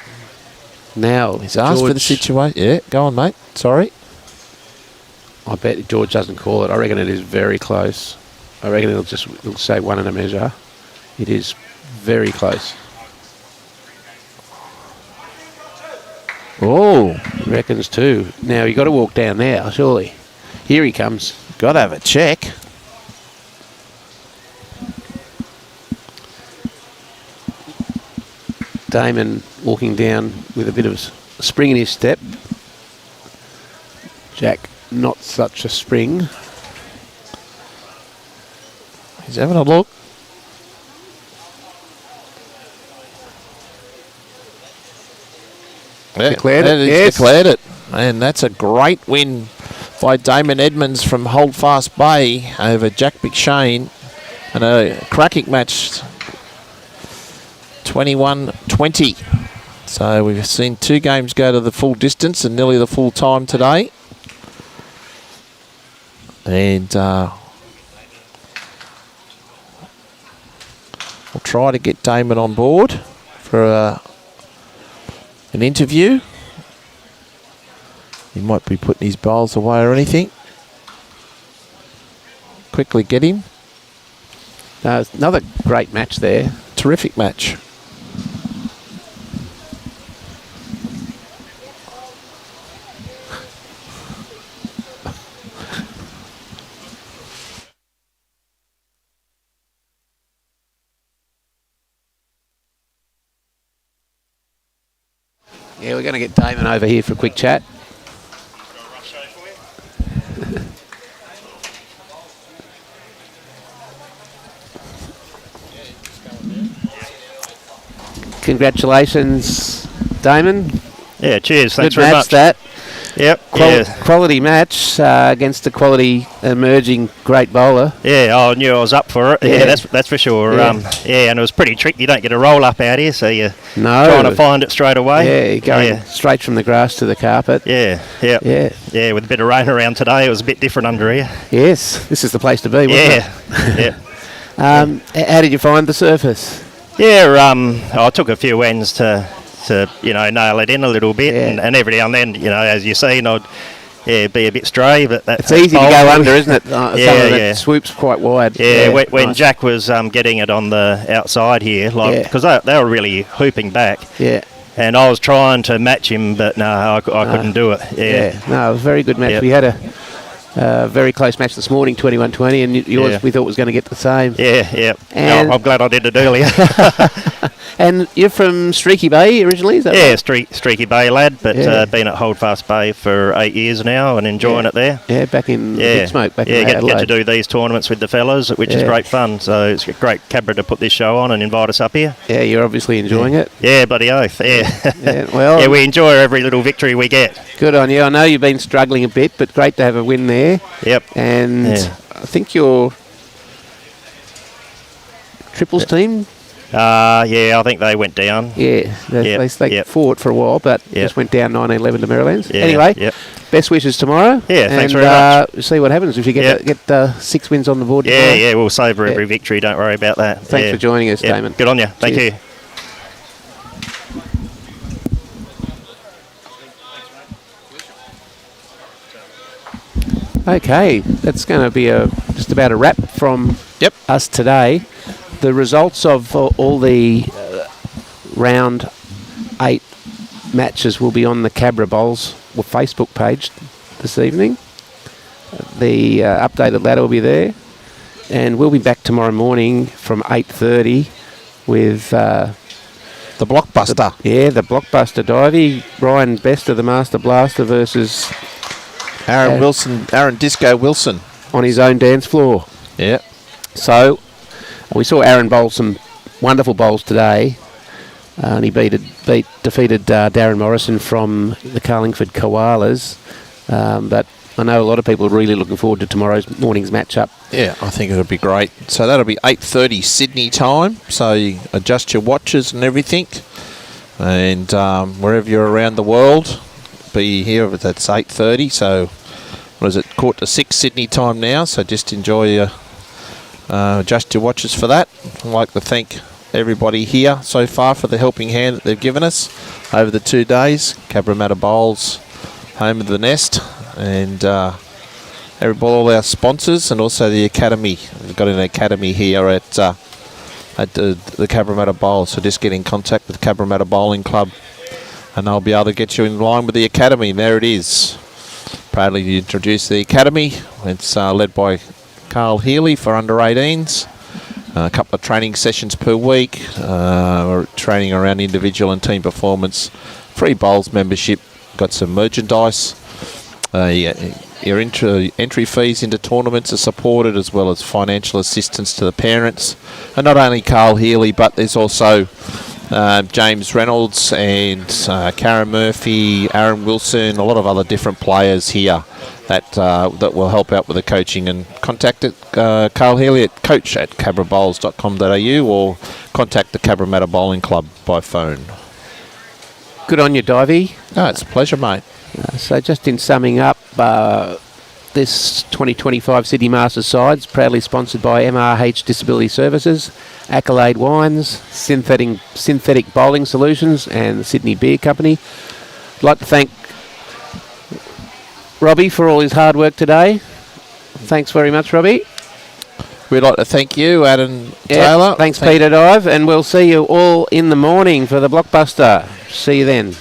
Now, he's asked for the situation. Yeah, go on, mate. Sorry. I bet George doesn't call it. I reckon it is very close. I reckon it'll say one and a measure. It is very close. Oh, reckons two. Now you got to walk down there, surely. Here he comes. Got to have a check. Damon walking down with a bit of spring in his step. Jack, not such a spring. He's having a look. Declared it. Yes. Declared it. And that's a great win by Damon Edmunds from Holdfast Bay over Jack McShane. And a cracking match, 21-20. So we've seen 2 games go to the full distance and nearly the full time today. And we'll try to get Damon on board for an interview. He might be putting his bowls away or anything. Quickly get him. Another great match there. Terrific match. Yeah, we're going to get Damon over here for a quick chat. Congratulations, Damon. Yeah, cheers. Thanks Good very match much. That. Yep. Quality match against a quality emerging great bowler. Yeah, I knew I was up for it. Yeah, that's for sure. Yeah. And it was pretty tricky. You don't get a roll up out here, so you're No. trying to find it straight away. Yeah, you're going straight from the grass to the carpet. Yeah. With a bit of rain around today, it was a bit different under here. Yes, this is the place to be, wasn't it? Yeah. How did you find the surface? Yeah, I took a few ends to nail it in a little bit, and every now and then, as you've seen, I'd be a bit stray, but it's easy to go under, isn't it? Some of it swoops quite wide. When Jack was getting it on the outside here, because they were really hooping back. Yeah. And I was trying to match him, but no, I couldn't do it. No, it was a very good match. Yep. We had a very close match this morning, 21-20, and yours we thought was going to get the same. And I'm glad I did it earlier. And you're from Streaky Bay originally, is that right? Streaky Bay lad, but been at Holdfast Bay for 8 years now and enjoying it there. Yeah, back in Big Smoke, back in get to do these tournaments with the fellas, which is great fun. So it's great, Cabra, to put this show on and invite us up here. Yeah, you're obviously enjoying it. Yeah, bloody oath, well, we enjoy every little victory we get. Good on you. I know you've been struggling a bit, but great to have a win there. Yep. And I think your triples team... I think they went down. Yeah, they fought for a while, but just went down 19-11 to Merrylands. Anyway, best wishes tomorrow. Yeah, thanks very much. See what happens if you get 6 wins on the board tomorrow. Yeah, we'll savour every victory. Don't worry about that. Thanks for joining us, Damon. Good on you. Thank you. Okay, that's going to be just about a wrap from us today. The results of all the round 8 matches will be on the Cabra Bowls Facebook page this evening. The updated ladder will be there, and we'll be back tomorrow morning from 8:30 with the blockbuster. The blockbuster divey. Ryan Bester, the Master Blaster, versus Aaron Disco Wilson on his own dance floor. Yeah. So we saw Aaron bowl some wonderful bowls today, and he defeated Darren Morrison from the Carlingford Koalas. But I know a lot of people are really looking forward to tomorrow's morning's matchup. Yeah, I think it'll be great. So that'll be 8:30 Sydney time. So you adjust your watches and everything, and wherever you're around the world, be here. That's 8:30. So what is it? 5:45 Sydney time now. So just enjoy adjust your watches for that. I'd like to thank everybody here so far for the helping hand that they've given us over the 2 days. Cabramatta Bowls, home of the nest, and all our sponsors, and also the academy. We've got an academy here at the Cabramatta Bowls. So just get in contact with Cabramatta Bowling Club, and they'll be able to get you in line with the academy. And there it is. Proudly to introduce the academy. It's led by Carl Healy for under 18s. A couple of training sessions per week. We're training around individual and team performance. Free bowls membership. Got some merchandise. Your entry fees into tournaments are supported, as well as financial assistance to the parents. And not only Carl Healy, but there's also James Reynolds and Karen Murphy, Aaron Wilson, a lot of other different players here that will help out with the coaching. And contact Carl Healy at coach@cabrabowls.com.au, or contact the Cabramatta Bowling Club by phone. Good on you, Divey. Oh, it's a pleasure, mate. So just in summing up, this 2025 Sydney Masters sides proudly sponsored by MRH Disability Services, Accolade Wines, Synthetic Bowling Solutions, and the Sydney Beer Company. I'd like to thank Robbie for all his hard work today. Thanks very much, Robbie. We'd like to thank you, Adam Taylor. Thanks, Peter Dive, and we'll see you all in the morning for the Blockbuster. See you then.